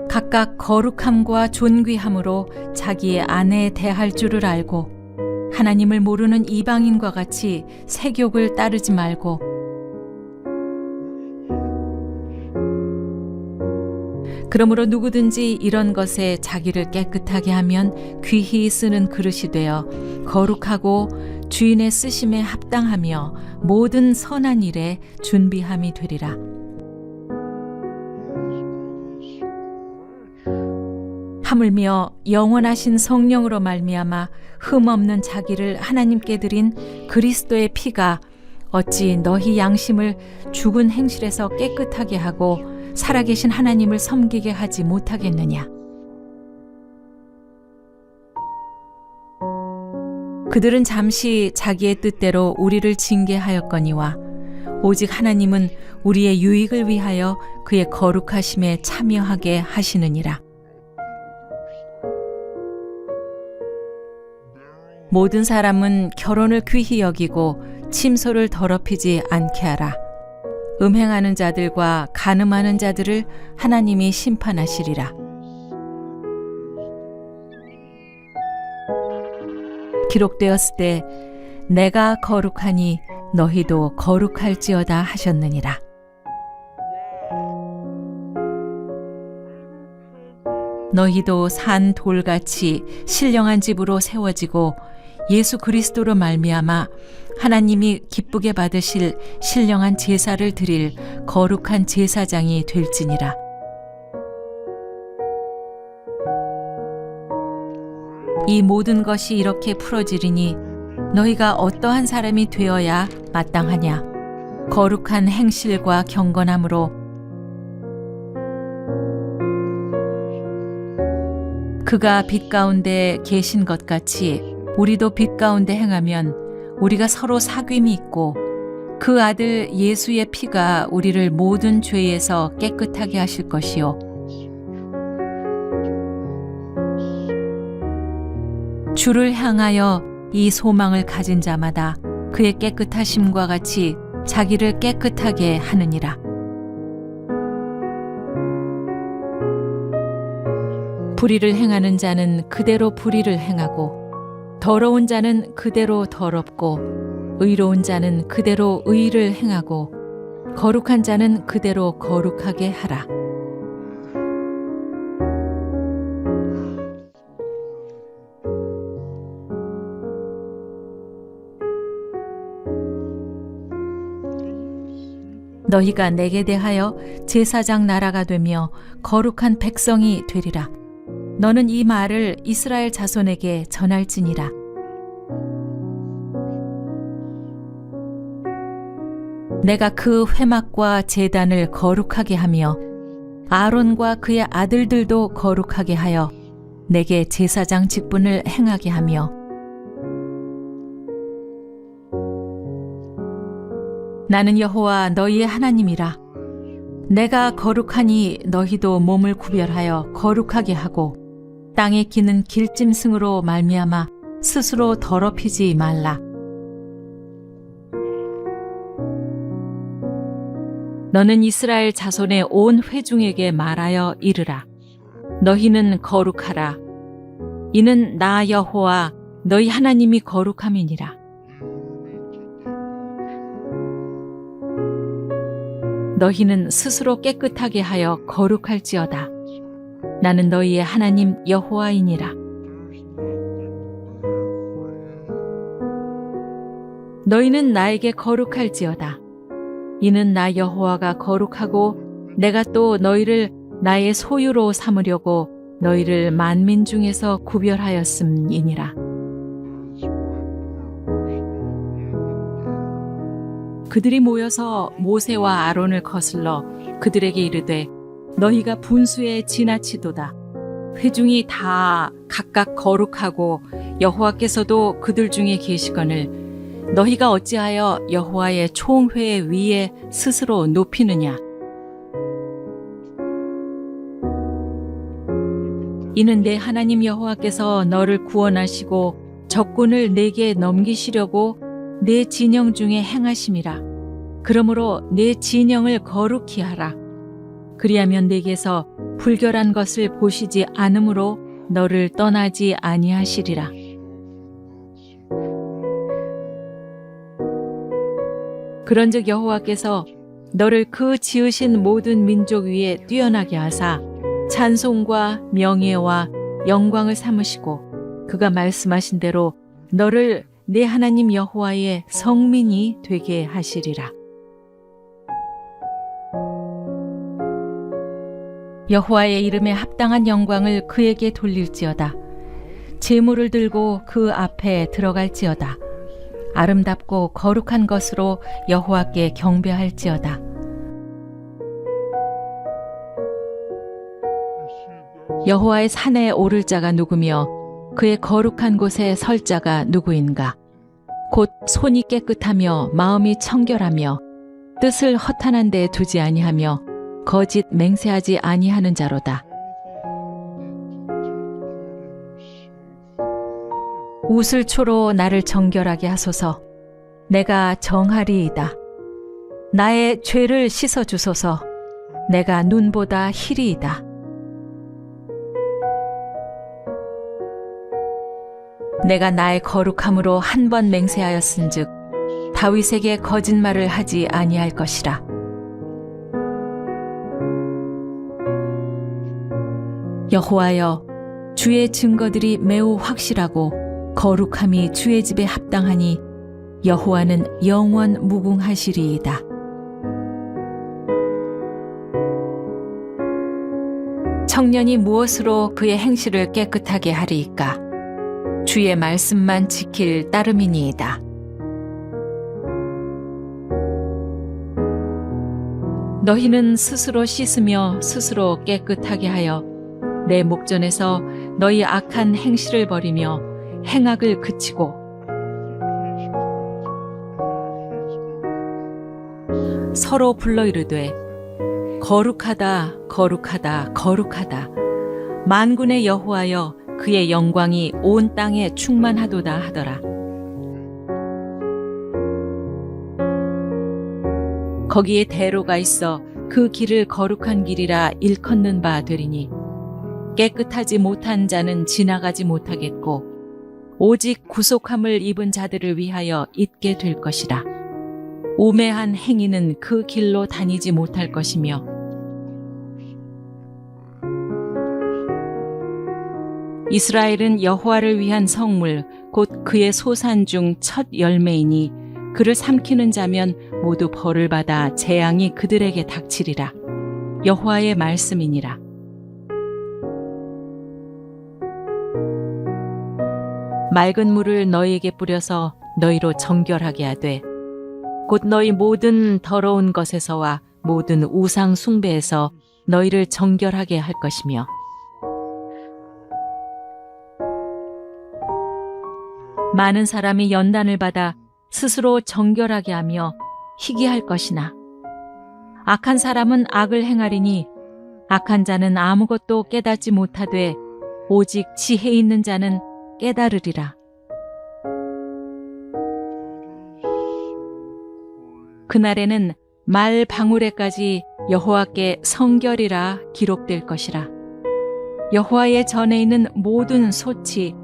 Speaker 1: 각각 거룩함과 존귀함으로 자기의 아내에 대할 줄을 알고 하나님을 모르는 이방인과 같이 세욕을 따르지 말고 그러므로 누구든지 이런 것에 자기를 깨끗하게 하면 귀히 쓰는 그릇이 되어 거룩하고 주인의 쓰심에 합당하며 모든 선한 일에 준비함이 되리라. 하물며 영원하신 성령으로 말미암아 흠없는 자기를 하나님께 드린 그리스도의 피가 어찌 너희 양심을 죽은 행실에서 깨끗하게 하고 살아계신 하나님을 섬기게 하지 못하겠느냐. 그들은 잠시 자기의 뜻대로 우리를 징계하였거니와 오직 하나님은 우리의 유익을 위하여 그의 거룩하심에 참여하게 하시느니라. 모든 사람은 결혼을 귀히 여기고 침소를 더럽히지 않게 하라. 음행하는 자들과 간음하는 자들을 하나님이 심판하시리라. 기록되었을 때 내가 거룩하니 너희도 거룩할지어다 하셨느니라. 너희도 산 돌같이 신령한 집으로 세워지고 예수 그리스도로 말미암아 하나님이 기쁘게 받으실 신령한 제사를 드릴 거룩한 제사장이 될지니라. 이 모든 것이 이렇게 풀어지리니 너희가 어떠한 사람이 되어야 마땅하냐. 거룩한 행실과 경건함으로 그가 빛 가운데 계신 것 같이 우리도 빛 가운데 행하면 우리가 서로 사귐이 있고 그 아들 예수의 피가 우리를 모든 죄에서 깨끗하게 하실 것이요 주를 향하여 이 소망을 가진 자마다 그의 깨끗하심과 같이 자기를 깨끗하게 하느니라. 불의를 행하는 자는 그대로 불의를 행하고 더러운 자는 그대로 더럽고 의로운 자는 그대로 의를 행하고 거룩한 자는 그대로 거룩하게 하라. 너희가 내게 대하여 제사장 나라가 되며 거룩한 백성이 되리라. 너는 이 말을 이스라엘 자손에게 전할지니라. 내가 그 회막과 제단을 거룩하게 하며 아론과 그의 아들들도 거룩하게 하여 내게 제사장 직분을 행하게 하며 나는 여호와 너희의 하나님이라. 내가 거룩하니 너희도 몸을 구별하여 거룩하게 하고 땅에 기는 길짐승으로 말미암아 스스로 더럽히지 말라. 너는 이스라엘 자손의 온 회중에게 말하여 이르라. 너희는 거룩하라. 이는 나 여호와 너희 하나님이 거룩함이니라. 너희는 스스로 깨끗하게 하여 거룩할지어다. 나는 너희의 하나님 여호와이니라. 너희는 나에게 거룩할지어다. 이는 나 여호와가 거룩하고 내가 또 너희를 나의 소유로 삼으려고 너희를 만민 중에서 구별하였음이니라. 그들이 모여서 모세와 아론을 거슬러 그들에게 이르되 너희가 분수에 지나치도다. 회중이 다 각각 거룩하고 여호와께서도 그들 중에 계시거늘 너희가 어찌하여 여호와의 총회 위에 스스로 높이느냐. 이는 내 하나님 여호와께서 너를 구원하시고 적군을 내게 넘기시려고 내 진영 중에 행하심이라. 그러므로 내 진영을 거룩히 하라. 그리하면 내게서 불결한 것을 보시지 않으므로 너를 떠나지 아니하시리라. 그런즉 여호와께서 너를 그 지으신 모든 민족 위에 뛰어나게 하사 찬송과 명예와 영광을 삼으시고 그가 말씀하신 대로 너를 내 하나님 여호와의 성민이 되게 하시리라. 여호와의 이름에 합당한 영광을 그에게 돌릴지어다. 제물을 들고 그 앞에 들어갈지어다. 아름답고 거룩한 것으로 여호와께 경배할지어다. 여호와의 산에 오를 자가 누구며 그의 거룩한 곳에 설 자가 누구인가? 곧 손이 깨끗하며 마음이 청결하며 뜻을 허탄한 데 두지 아니하며 거짓 맹세하지 아니하는 자로다. 우슬초로 나를 정결하게 하소서. 내가 정하리이다. 나의 죄를 씻어 주소서. 내가 눈보다 희리이다. 내가 나의 거룩함으로 한 번 맹세하였은즉 다윗에게 거짓말을 하지 아니할 것이라. 여호와여, 주의 증거들이 매우 확실하고 거룩함이 주의 집에 합당하니 여호와는 영원 무궁하시리이다. 청년이 무엇으로 그의 행실을 깨끗하게 하리이까? 주의 말씀만 지킬 따름이니이다. 너희는 스스로 씻으며 스스로 깨끗하게 하여 내 목전에서 너희 악한 행실을 버리며 행악을 그치고 서로 불러 이르되 거룩하다 거룩하다 거룩하다. 만군의 여호와여, 그의 영광이 온 땅에 충만하도다 하더라. 거기에 대로가 있어 그 길을 거룩한 길이라 일컫는 바 되리니 깨끗하지 못한 자는 지나가지 못하겠고 오직 구속함을 입은 자들을 위하여 있게 될 것이라. 우매한 행위는 그 길로 다니지 못할 것이며 이스라엘은 여호와를 위한 성물 곧 그의 소산 중 첫 열매이니 그를 삼키는 자면 모두 벌을 받아 재앙이 그들에게 닥치리라. 여호와의 말씀이니라. 맑은 물을 너희에게 뿌려서 너희로 정결하게 하되 곧 너희 모든 더러운 것에서와 모든 우상 숭배에서 너희를 정결하게 할 것이며 많은 사람이 연단을 받아 스스로 정결하게 하며 희귀할 것이나 악한 사람은 악을 행하리니 악한 자는 아무것도 깨닫지 못하되 오직 지혜 있는 자는 깨달으리라. 그날에는 말 방울에까지 여호와께 성결이라 기록될 것이라. 여호와의 전에 있는 모든 소치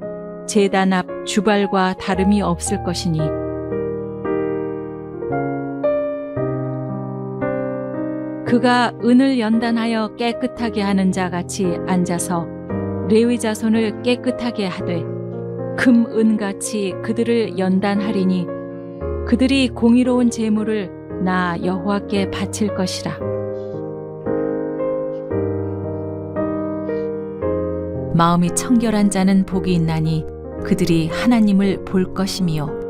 Speaker 1: 제단 앞 주발과 다름이 없을 것이니 그가 은을 연단하여 깨끗하게 하는 자 같이 앉아서 레위 자손을 깨끗하게 하되 금 은같이 그들을 연단하리니 그들이 공의로운 제물을 나 여호와께 바칠 것이라. 마음이 청결한 자는 복이 있나니 그들이 하나님을 볼 것이미요.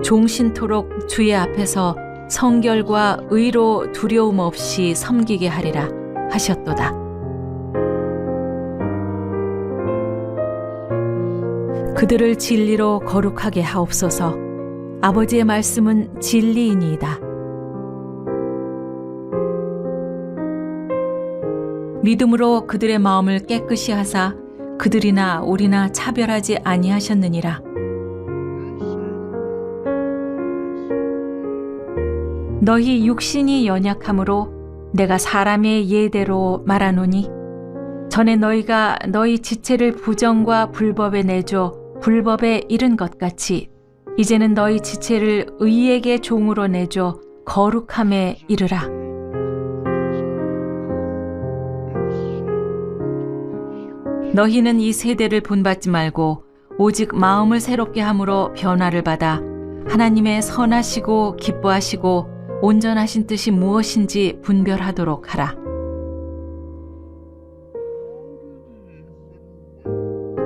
Speaker 1: 종신토록 주의 앞에서 성결과 의로 두려움 없이 섬기게 하리라 하셨도다. 그들을 진리로 거룩하게 하옵소서. 아버지의 말씀은 진리이니이다. 믿음으로 그들의 마음을 깨끗이 하사 그들이나 우리나 차별하지 아니하셨느니라. 너희 육신이 연약함으로 내가 사람의 예대로 말하노니 전에 너희가 너희 지체를 부정과 불법에 내줘 불법에 이른 것 같이 이제는 너희 지체를 의에게 종으로 내줘 거룩함에 이르라. 너희는 이 세대를 본받지 말고 오직 마음을 새롭게 함으로 변화를 받아 하나님의 선하시고 기뻐하시고 온전하신 뜻이 무엇인지 분별하도록 하라.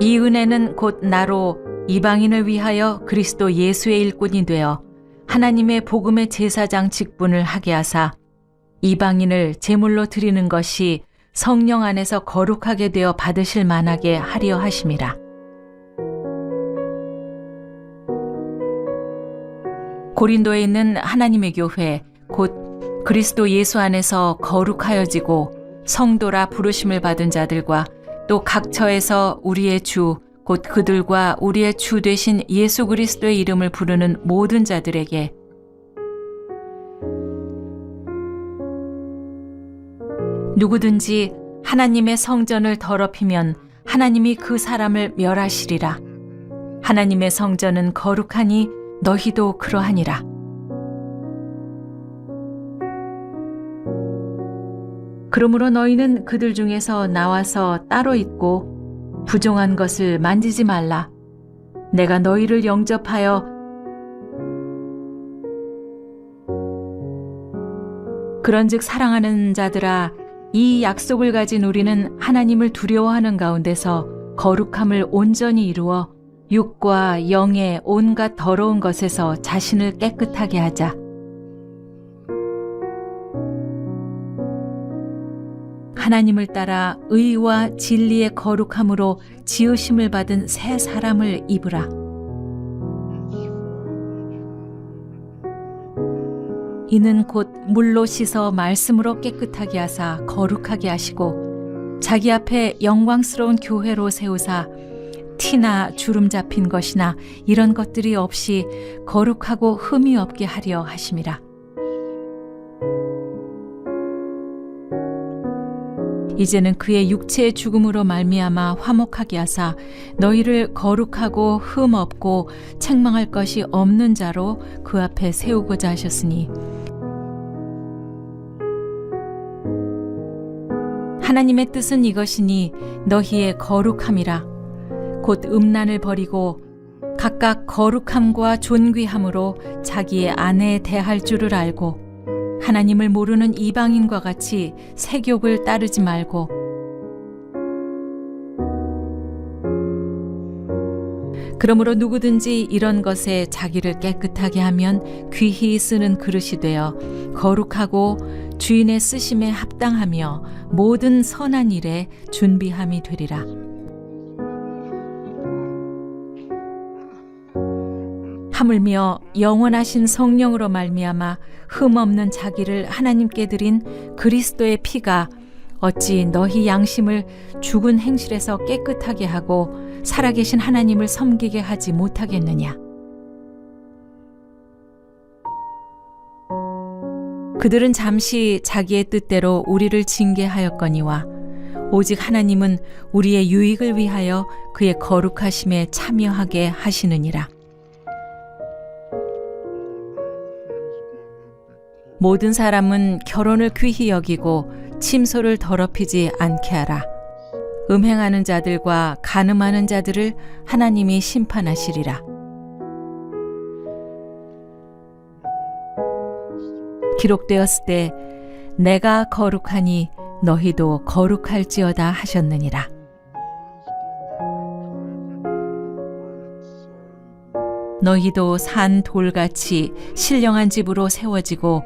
Speaker 1: 이 은혜는 곧 나로 이방인을 위하여 그리스도 예수의 일꾼이 되어 하나님의 복음의 제사장 직분을 하게 하사 이방인을 제물로 드리는 것이 성령 안에서 거룩하게 되어 받으실 만하게 하려 하심이라. 고린도에 있는 하나님의 교회 곧 그리스도 예수 안에서 거룩하여지고 성도라 부르심을 받은 자들과 또 각 처에서 우리의 주 곧 그들과 우리의 주 되신 예수 그리스도의 이름을 부르는 모든 자들에게 누구든지 하나님의 성전을 더럽히면 하나님이 그 사람을 멸하시리라. 하나님의 성전은 거룩하니 너희도 그러하니라. 그러므로 너희는 그들 중에서 나와서 따로 있고 부정한 것을 만지지 말라. 내가 너희를 영접하여 그런즉 사랑하는 자들아 이 약속을 가진 우리는 하나님을 두려워하는 가운데서 거룩함을 온전히 이루어 육과 영의 온갖 더러운 것에서 자신을 깨끗하게 하자. 하나님을 따라 의와 진리의 거룩함으로 지으심을 받은 새 사람을 입으라. 이는 곧 물로 씻어 말씀으로 깨끗하게 하사 거룩하게 하시고 자기 앞에 영광스러운 교회로 세우사 티나 주름 잡힌 것이나 이런 것들이 없이 거룩하고 흠이 없게 하려 하심이라. 이제는 그의 육체의 죽음으로 말미암아 화목하게 하사 너희를 거룩하고 흠 없고 책망할 것이 없는 자로 그 앞에 세우고자 하셨으니 하나님의 뜻은 이것이니 너희의 거룩함이라. 곧 음란을 버리고 각각 거룩함과 존귀함으로 자기의 아내에 대할 줄을 알고 하나님을 모르는 이방인과 같이 세욕을 따르지 말고 그러므로 누구든지 이런 것에 자기를 깨끗하게 하면 귀히 쓰는 그릇이 되어 거룩하고 주인의 쓰심에 합당하며 모든 선한 일에 준비함이 되리라. 하물며 영원하신 성령으로 말미암아 흠없는 자기를 하나님께 드린 그리스도의 피가 어찌 너희 양심을 죽은 행실에서 깨끗하게 하고 살아계신 하나님을 섬기게 하지 못하겠느냐. 그들은 잠시 자기의 뜻대로 우리를 징계하였거니와 오직 하나님은 우리의 유익을 위하여 그의 거룩하심에 참여하게 하시느니라. 모든 사람은 결혼을 귀히 여기고 침소를 더럽히지 않게 하라. 음행하는 자들과 간음하는 자들을 하나님이 심판하시리라. 기록되었을 때 내가 거룩하니 너희도 거룩할지어다 하셨느니라. 너희도 산 돌같이 신령한 집으로 세워지고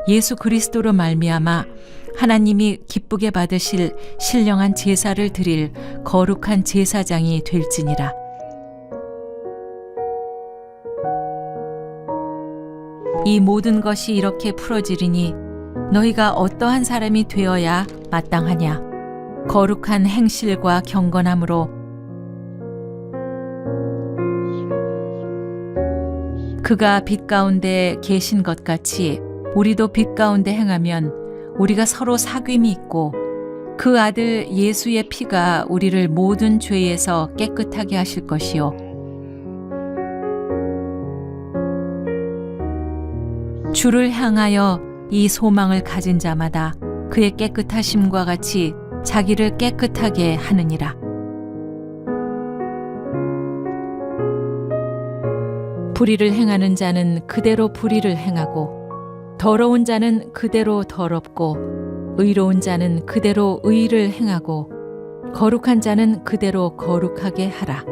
Speaker 1: 예수 그리스도로 말미암아 하나님이 기쁘게 받으실 신령한 제사를 드릴 거룩한 제사장이 될지니라. 이 모든 것이 이렇게 풀어지리니 너희가 어떠한 사람이 되어야 마땅하냐? 거룩한 행실과 경건함으로 그가 빛 가운데 계신 것 같이 우리도 빛 가운데 행하면 우리가 서로 사귐이 있고 그 아들 예수의 피가 우리를 모든 죄에서 깨끗하게 하실 것이요 주를 향하여 이 소망을 가진 자마다 그의 깨끗하심과 같이 자기를 깨끗하게 하느니라. 불의를 행하는 자는 그대로 불의를 행하고 더러운 자는 그대로 더럽고 의로운 자는 그대로 의를 행하고 거룩한 자는 그대로 거룩하게 하라.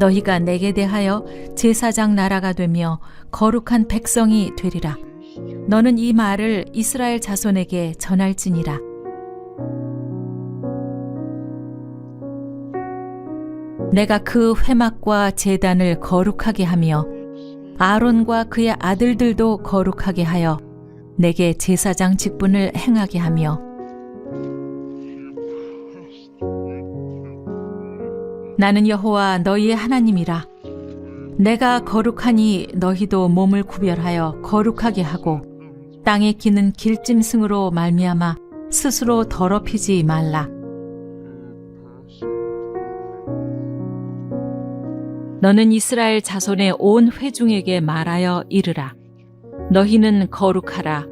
Speaker 1: 너희가 내게 대하여 제사장 나라가 되며 거룩한 백성이 되리라. 너는 이 말을 이스라엘 자손에게 전할지니라. 내가 그 회막과 제단을 거룩하게 하며 아론과 그의 아들들도 거룩하게 하여 내게 제사장 직분을 행하게 하며 나는 여호와 너희의 하나님이라. 내가 거룩하니 너희도 몸을 구별하여 거룩하게 하고 땅에 기는 길짐승으로 말미암아 스스로 더럽히지 말라. 너는 이스라엘 자손의 온 회중에게 말하여 이르라. 너희는 거룩하라.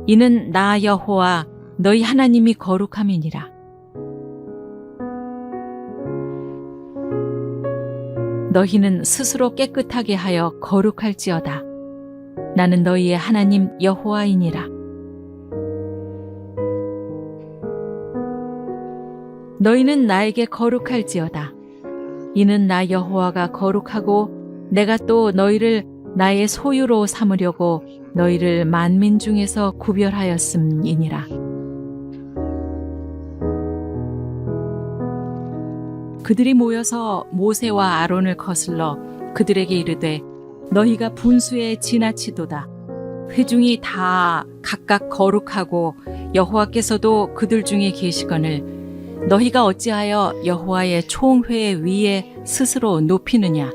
Speaker 1: 이는 나 여호와 너희 하나님이 거룩함이니라. 너희는 스스로 깨끗하게 하여 거룩할지어다. 나는 너희의 하나님 여호와이니라. 너희는 나에게 거룩할지어다. 이는 나 여호와가 거룩하고 내가 또 너희를 나의 소유로 삼으려고 너희를 만민 중에서 구별하였음이니라. 그들이 모여서 모세와 아론을 거슬러 그들에게 이르되 너희가 분수에 지나치도다. 회중이 다 각각 거룩하고 여호와께서도 그들 중에 계시거늘 너희가 어찌하여 여호와의 총회 위에 스스로 높이느냐.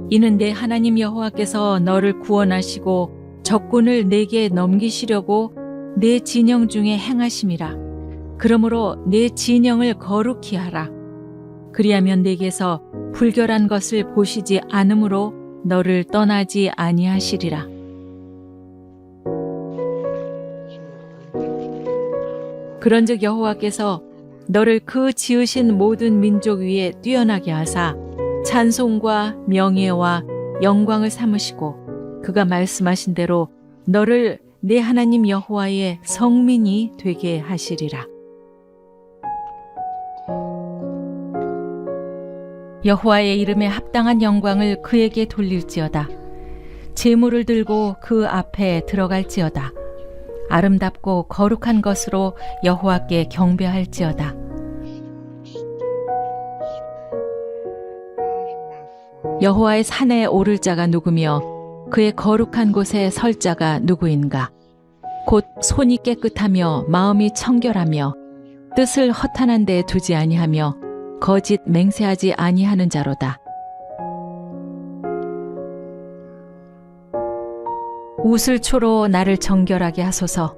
Speaker 1: 이는 내 하나님 여호와께서 너를 구원하시고 적군을 내게 넘기시려고 내 진영 중에 행하심이라. 그러므로 내 진영을 거룩히 하라. 그리하면 내게서 불결한 것을 보시지 않으므로 너를 떠나지 아니하시리라. 그런즉 여호와께서 너를 그 지으신 모든 민족 위에 뛰어나게 하사 찬송과 명예와 영광을 삼으시고 그가 말씀하신 대로 너를 내 하나님 여호와의 성민이 되게 하시리라. 여호와의 이름에 합당한 영광을 그에게 돌릴지어다. 제물을 들고 그 앞에 들어갈지어다. 아름답고 거룩한 것으로 여호와께 경배할지어다. 여호와의 산에 오를 자가 누구며 그의 거룩한 곳에 설 자가 누구인가? 곧 손이 깨끗하며 마음이 청결하며 뜻을 허탄한 데 두지 아니하며 거짓 맹세하지 아니하는 자로다. 웃을 초로 나를 정결하게 하소서.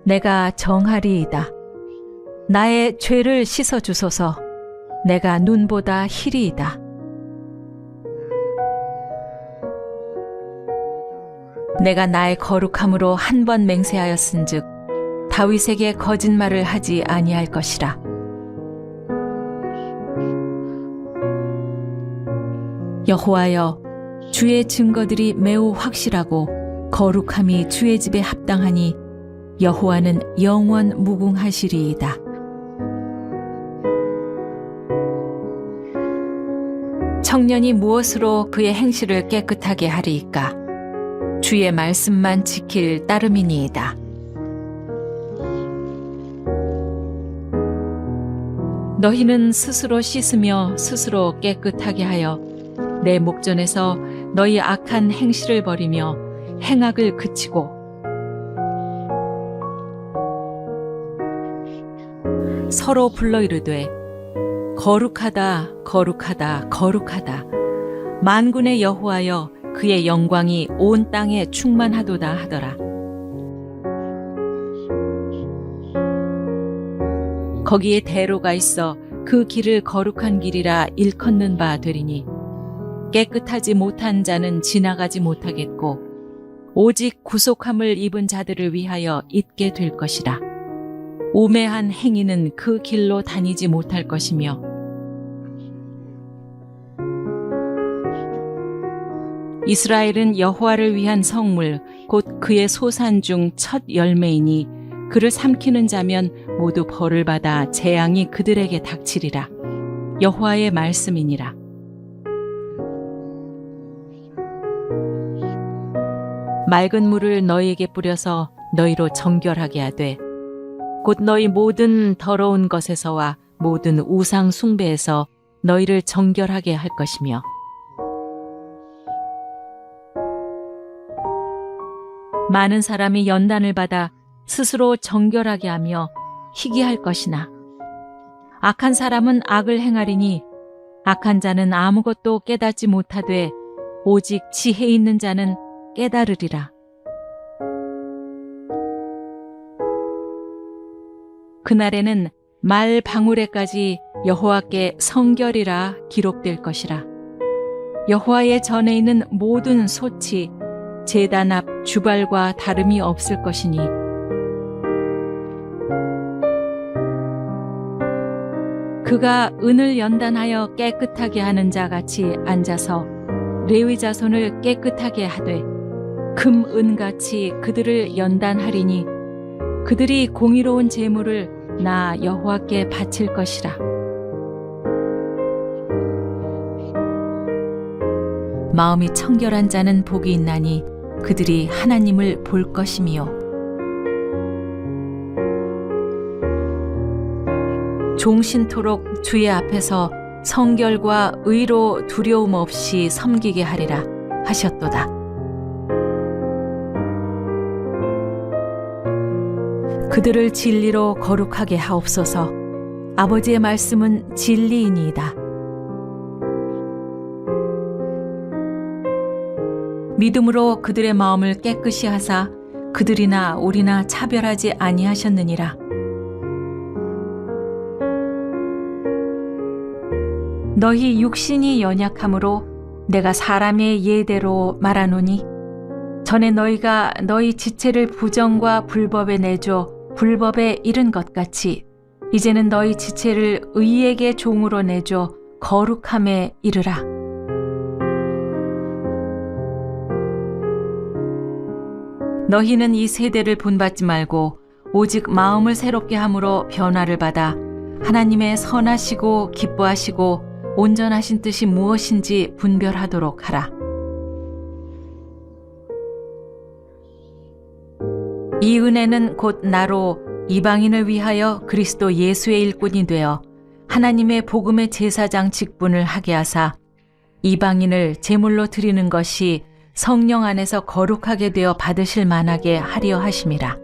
Speaker 1: 내가 정하리이다. 나의 죄를 씻어 주소서. 내가 눈보다 희리이다. 내가 나의 거룩함으로 한 번 맹세하였은즉 다윗에게 거짓말을 하지 아니할 것이라. 여호와여, 주의 증거들이 매우 확실하고 거룩함이 주의 집에 합당하니 여호와는 영원 무궁하시리이다. 청년이 무엇으로 그의 행실을 깨끗하게 하리이까? 주의 말씀만 지킬 따름이니이다. 너희는 스스로 씻으며 스스로 깨끗하게 하여 내 목전에서 너희 악한 행실을 버리며 행악을 그치고 서로 불러 이르되 거룩하다 거룩하다 거룩하다 만군의 여호와여 그의 영광이 온 땅에 충만하도다 하더라. 거기에 대로가 있어 그 길을 거룩한 길이라 일컫는 바 되리니 깨끗하지 못한 자는 지나가지 못하겠고 오직 구속함을 입은 자들을 위하여 있게 될 것이라. 우매한 행위는 그 길로 다니지 못할 것이며 이스라엘은 여호와를 위한 성물 곧 그의 소산 중 첫 열매이니 그를 삼키는 자면 모두 벌을 받아 재앙이 그들에게 닥치리라. 여호와의 말씀이니라. 맑은 물을 너희에게 뿌려서 너희로 정결하게 하되 곧 너희 모든 더러운 것에서와 모든 우상 숭배에서 너희를 정결하게 할 것이며 많은 사람이 연단을 받아 스스로 정결하게 하며 희귀할 것이나 악한 사람은 악을 행하리니 악한 자는 아무것도 깨닫지 못하되 오직 지혜 있는 자는 깨달으리라. 그날에는 말 방울에까지 여호와께 성결이라 기록될 것이라. 여호와의 전에 있는 모든 소치 제단 앞 주발과 다름이 없을 것이니 그가 은을 연단하여 깨끗하게 하는 자 같이 앉아서 레위 자손을 깨끗하게 하되 금 은같이 그들을 연단하리니 그들이 공의로운 제물을 나 여호와께 바칠 것이라. 마음이 청결한 자는 복이 있나니 그들이 하나님을 볼 것이미요. 종신토록 주의 앞에서 성결과 의로 두려움 없이 섬기게 하리라 하셨도다. 그들을 진리로 거룩하게 하옵소서. 아버지의 말씀은 진리이니이다. 믿음으로 그들의 마음을 깨끗이 하사 그들이나 우리나 차별하지 아니하셨느니라. 너희 육신이 연약함으로 내가 사람의 예대로 말하노니 전에 너희가 너희 지체를 부정과 불법에 내줘 불법에 이른 것 같이 이제는 너희 지체를 의에게 종으로 내줘 거룩함에 이르라. 너희는 이 세대를 본받지 말고 오직 마음을 새롭게 함으로 변화를 받아 하나님의 선하시고 기뻐하시고 온전하신 뜻이 무엇인지 분별하도록 하라. 이 은혜는 곧 나로 이방인을 위하여 그리스도 예수의 일꾼이 되어 하나님의 복음의 제사장 직분을 하게 하사 이방인을 제물로 드리는 것이 성령 안에서 거룩하게 되어 받으실 만하게 하려 하심이라.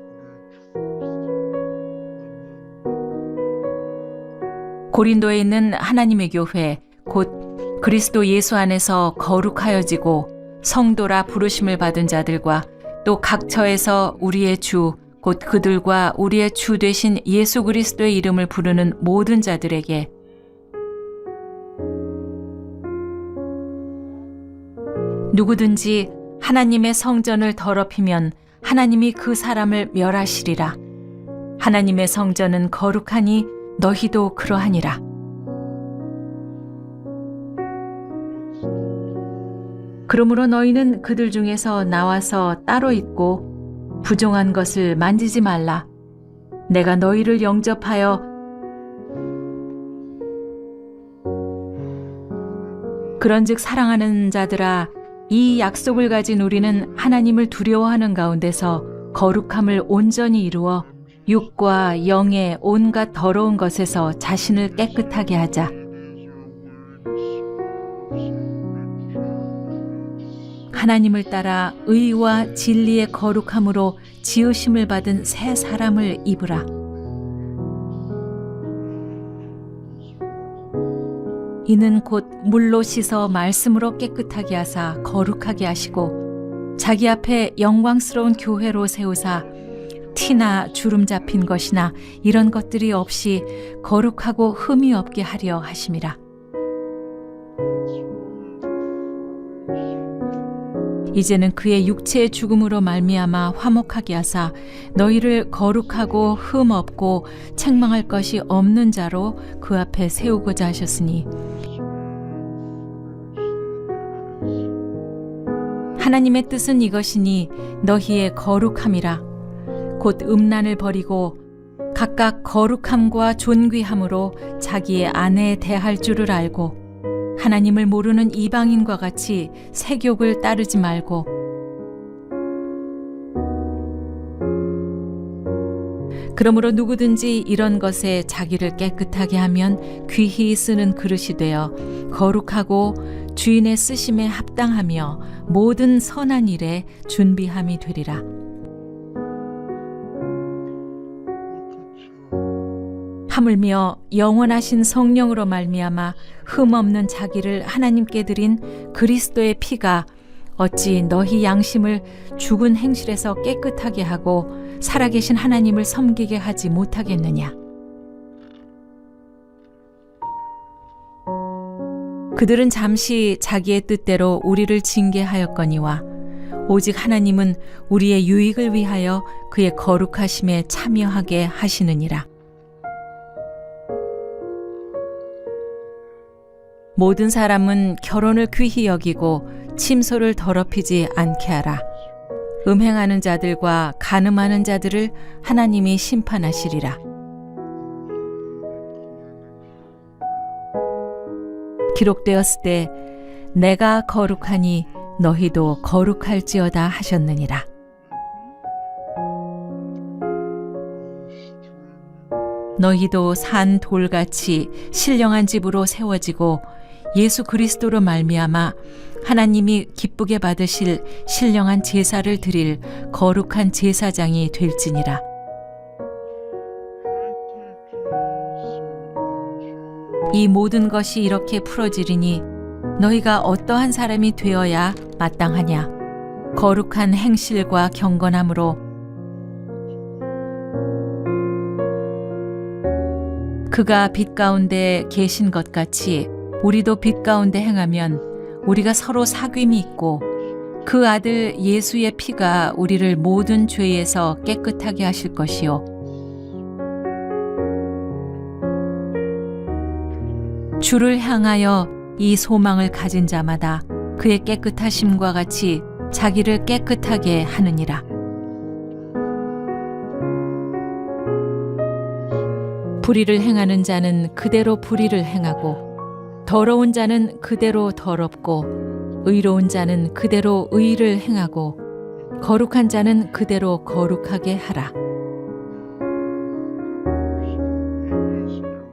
Speaker 1: 고린도에 있는 하나님의 교회 곧 그리스도 예수 안에서 거룩하여지고 성도라 부르심을 받은 자들과 또 각 처에서 우리의 주 곧 그들과 우리의 주 되신 예수 그리스도의 이름을 부르는 모든 자들에게 누구든지 하나님의 성전을 더럽히면 하나님이 그 사람을 멸하시리라. 하나님의 성전은 거룩하니 너희도 그러하니라. 그러므로 너희는 그들 중에서 나와서 따로 있고 부정한 것을 만지지 말라. 내가 너희를 영접하여 그런즉 사랑하는 자들아, 이 약속을 가진 우리는 하나님을 두려워하는 가운데서 거룩함을 온전히 이루어 육과 영의 온갖 더러운 것에서 자신을 깨끗하게 하자. 하나님을 따라 의와 진리의 거룩함으로 지으심을 받은 새 사람을 입으라. 이는 곧 물로 씻어 말씀으로 깨끗하게 하사 거룩하게 하시고 자기 앞에 영광스러운 교회로 세우사 티나 주름 잡힌 것이나 이런 것들이 없이 거룩하고 흠이 없게 하려 하심이라. 이제는 그의 육체의 죽음으로 말미암아 화목하게 하사 너희를 거룩하고 흠 없고 책망할 것이 없는 자로 그 앞에 세우고자 하셨으니 하나님의 뜻은 이것이니 너희의 거룩함이라. 곧 음란을 버리고 각각 거룩함과 존귀함으로 자기의 아내에 대할 줄을 알고 하나님을 모르는 이방인과 같이 세욕을 따르지 말고 그러므로 누구든지 이런 것에 자기를 깨끗하게 하면 귀히 쓰는 그릇이 되어 거룩하고 주인의 쓰심에 합당하며 모든 선한 일에 준비함이 되리라. 하물며 영원하신 성령으로 말미암아 흠없는 자기를 하나님께 드린 그리스도의 피가 어찌 너희 양심을 죽은 행실에서 깨끗하게 하고 살아계신 하나님을 섬기게 하지 못하겠느냐. 그들은 잠시 자기의 뜻대로 우리를 징계하였거니와 오직 하나님은 우리의 유익을 위하여 그의 거룩하심에 참여하게 하시느니라. 모든 사람은 결혼을 귀히 여기고 침소를 더럽히지 않게 하라. 음행하는 자들과 간음하는 자들을 하나님이 심판하시리라. 기록되었을 때 내가 거룩하니 너희도 거룩할지어다 하셨느니라. 너희도 산 돌같이 신령한 집으로 세워지고 예수 그리스도로 말미암아 하나님이 기쁘게 받으실 신령한 제사를 드릴 거룩한 제사장이 될지니라. 이 모든 것이 이렇게 풀어지리니 너희가 어떠한 사람이 되어야 마땅하냐. 거룩한 행실과 경건함으로 그가 빛 가운데 계신 것 같이 우리도 빛 가운데 행하면 우리가 서로 사귐이 있고 그 아들 예수의 피가 우리를 모든 죄에서 깨끗하게 하실 것이요 주를 향하여 이 소망을 가진 자마다 그의 깨끗하심과 같이 자기를 깨끗하게 하느니라. 불의를 행하는 자는 그대로 불의를 행하고 더러운 자는 그대로 더럽고 의로운 자는 그대로 의를 행하고 거룩한 자는 그대로 거룩하게 하라.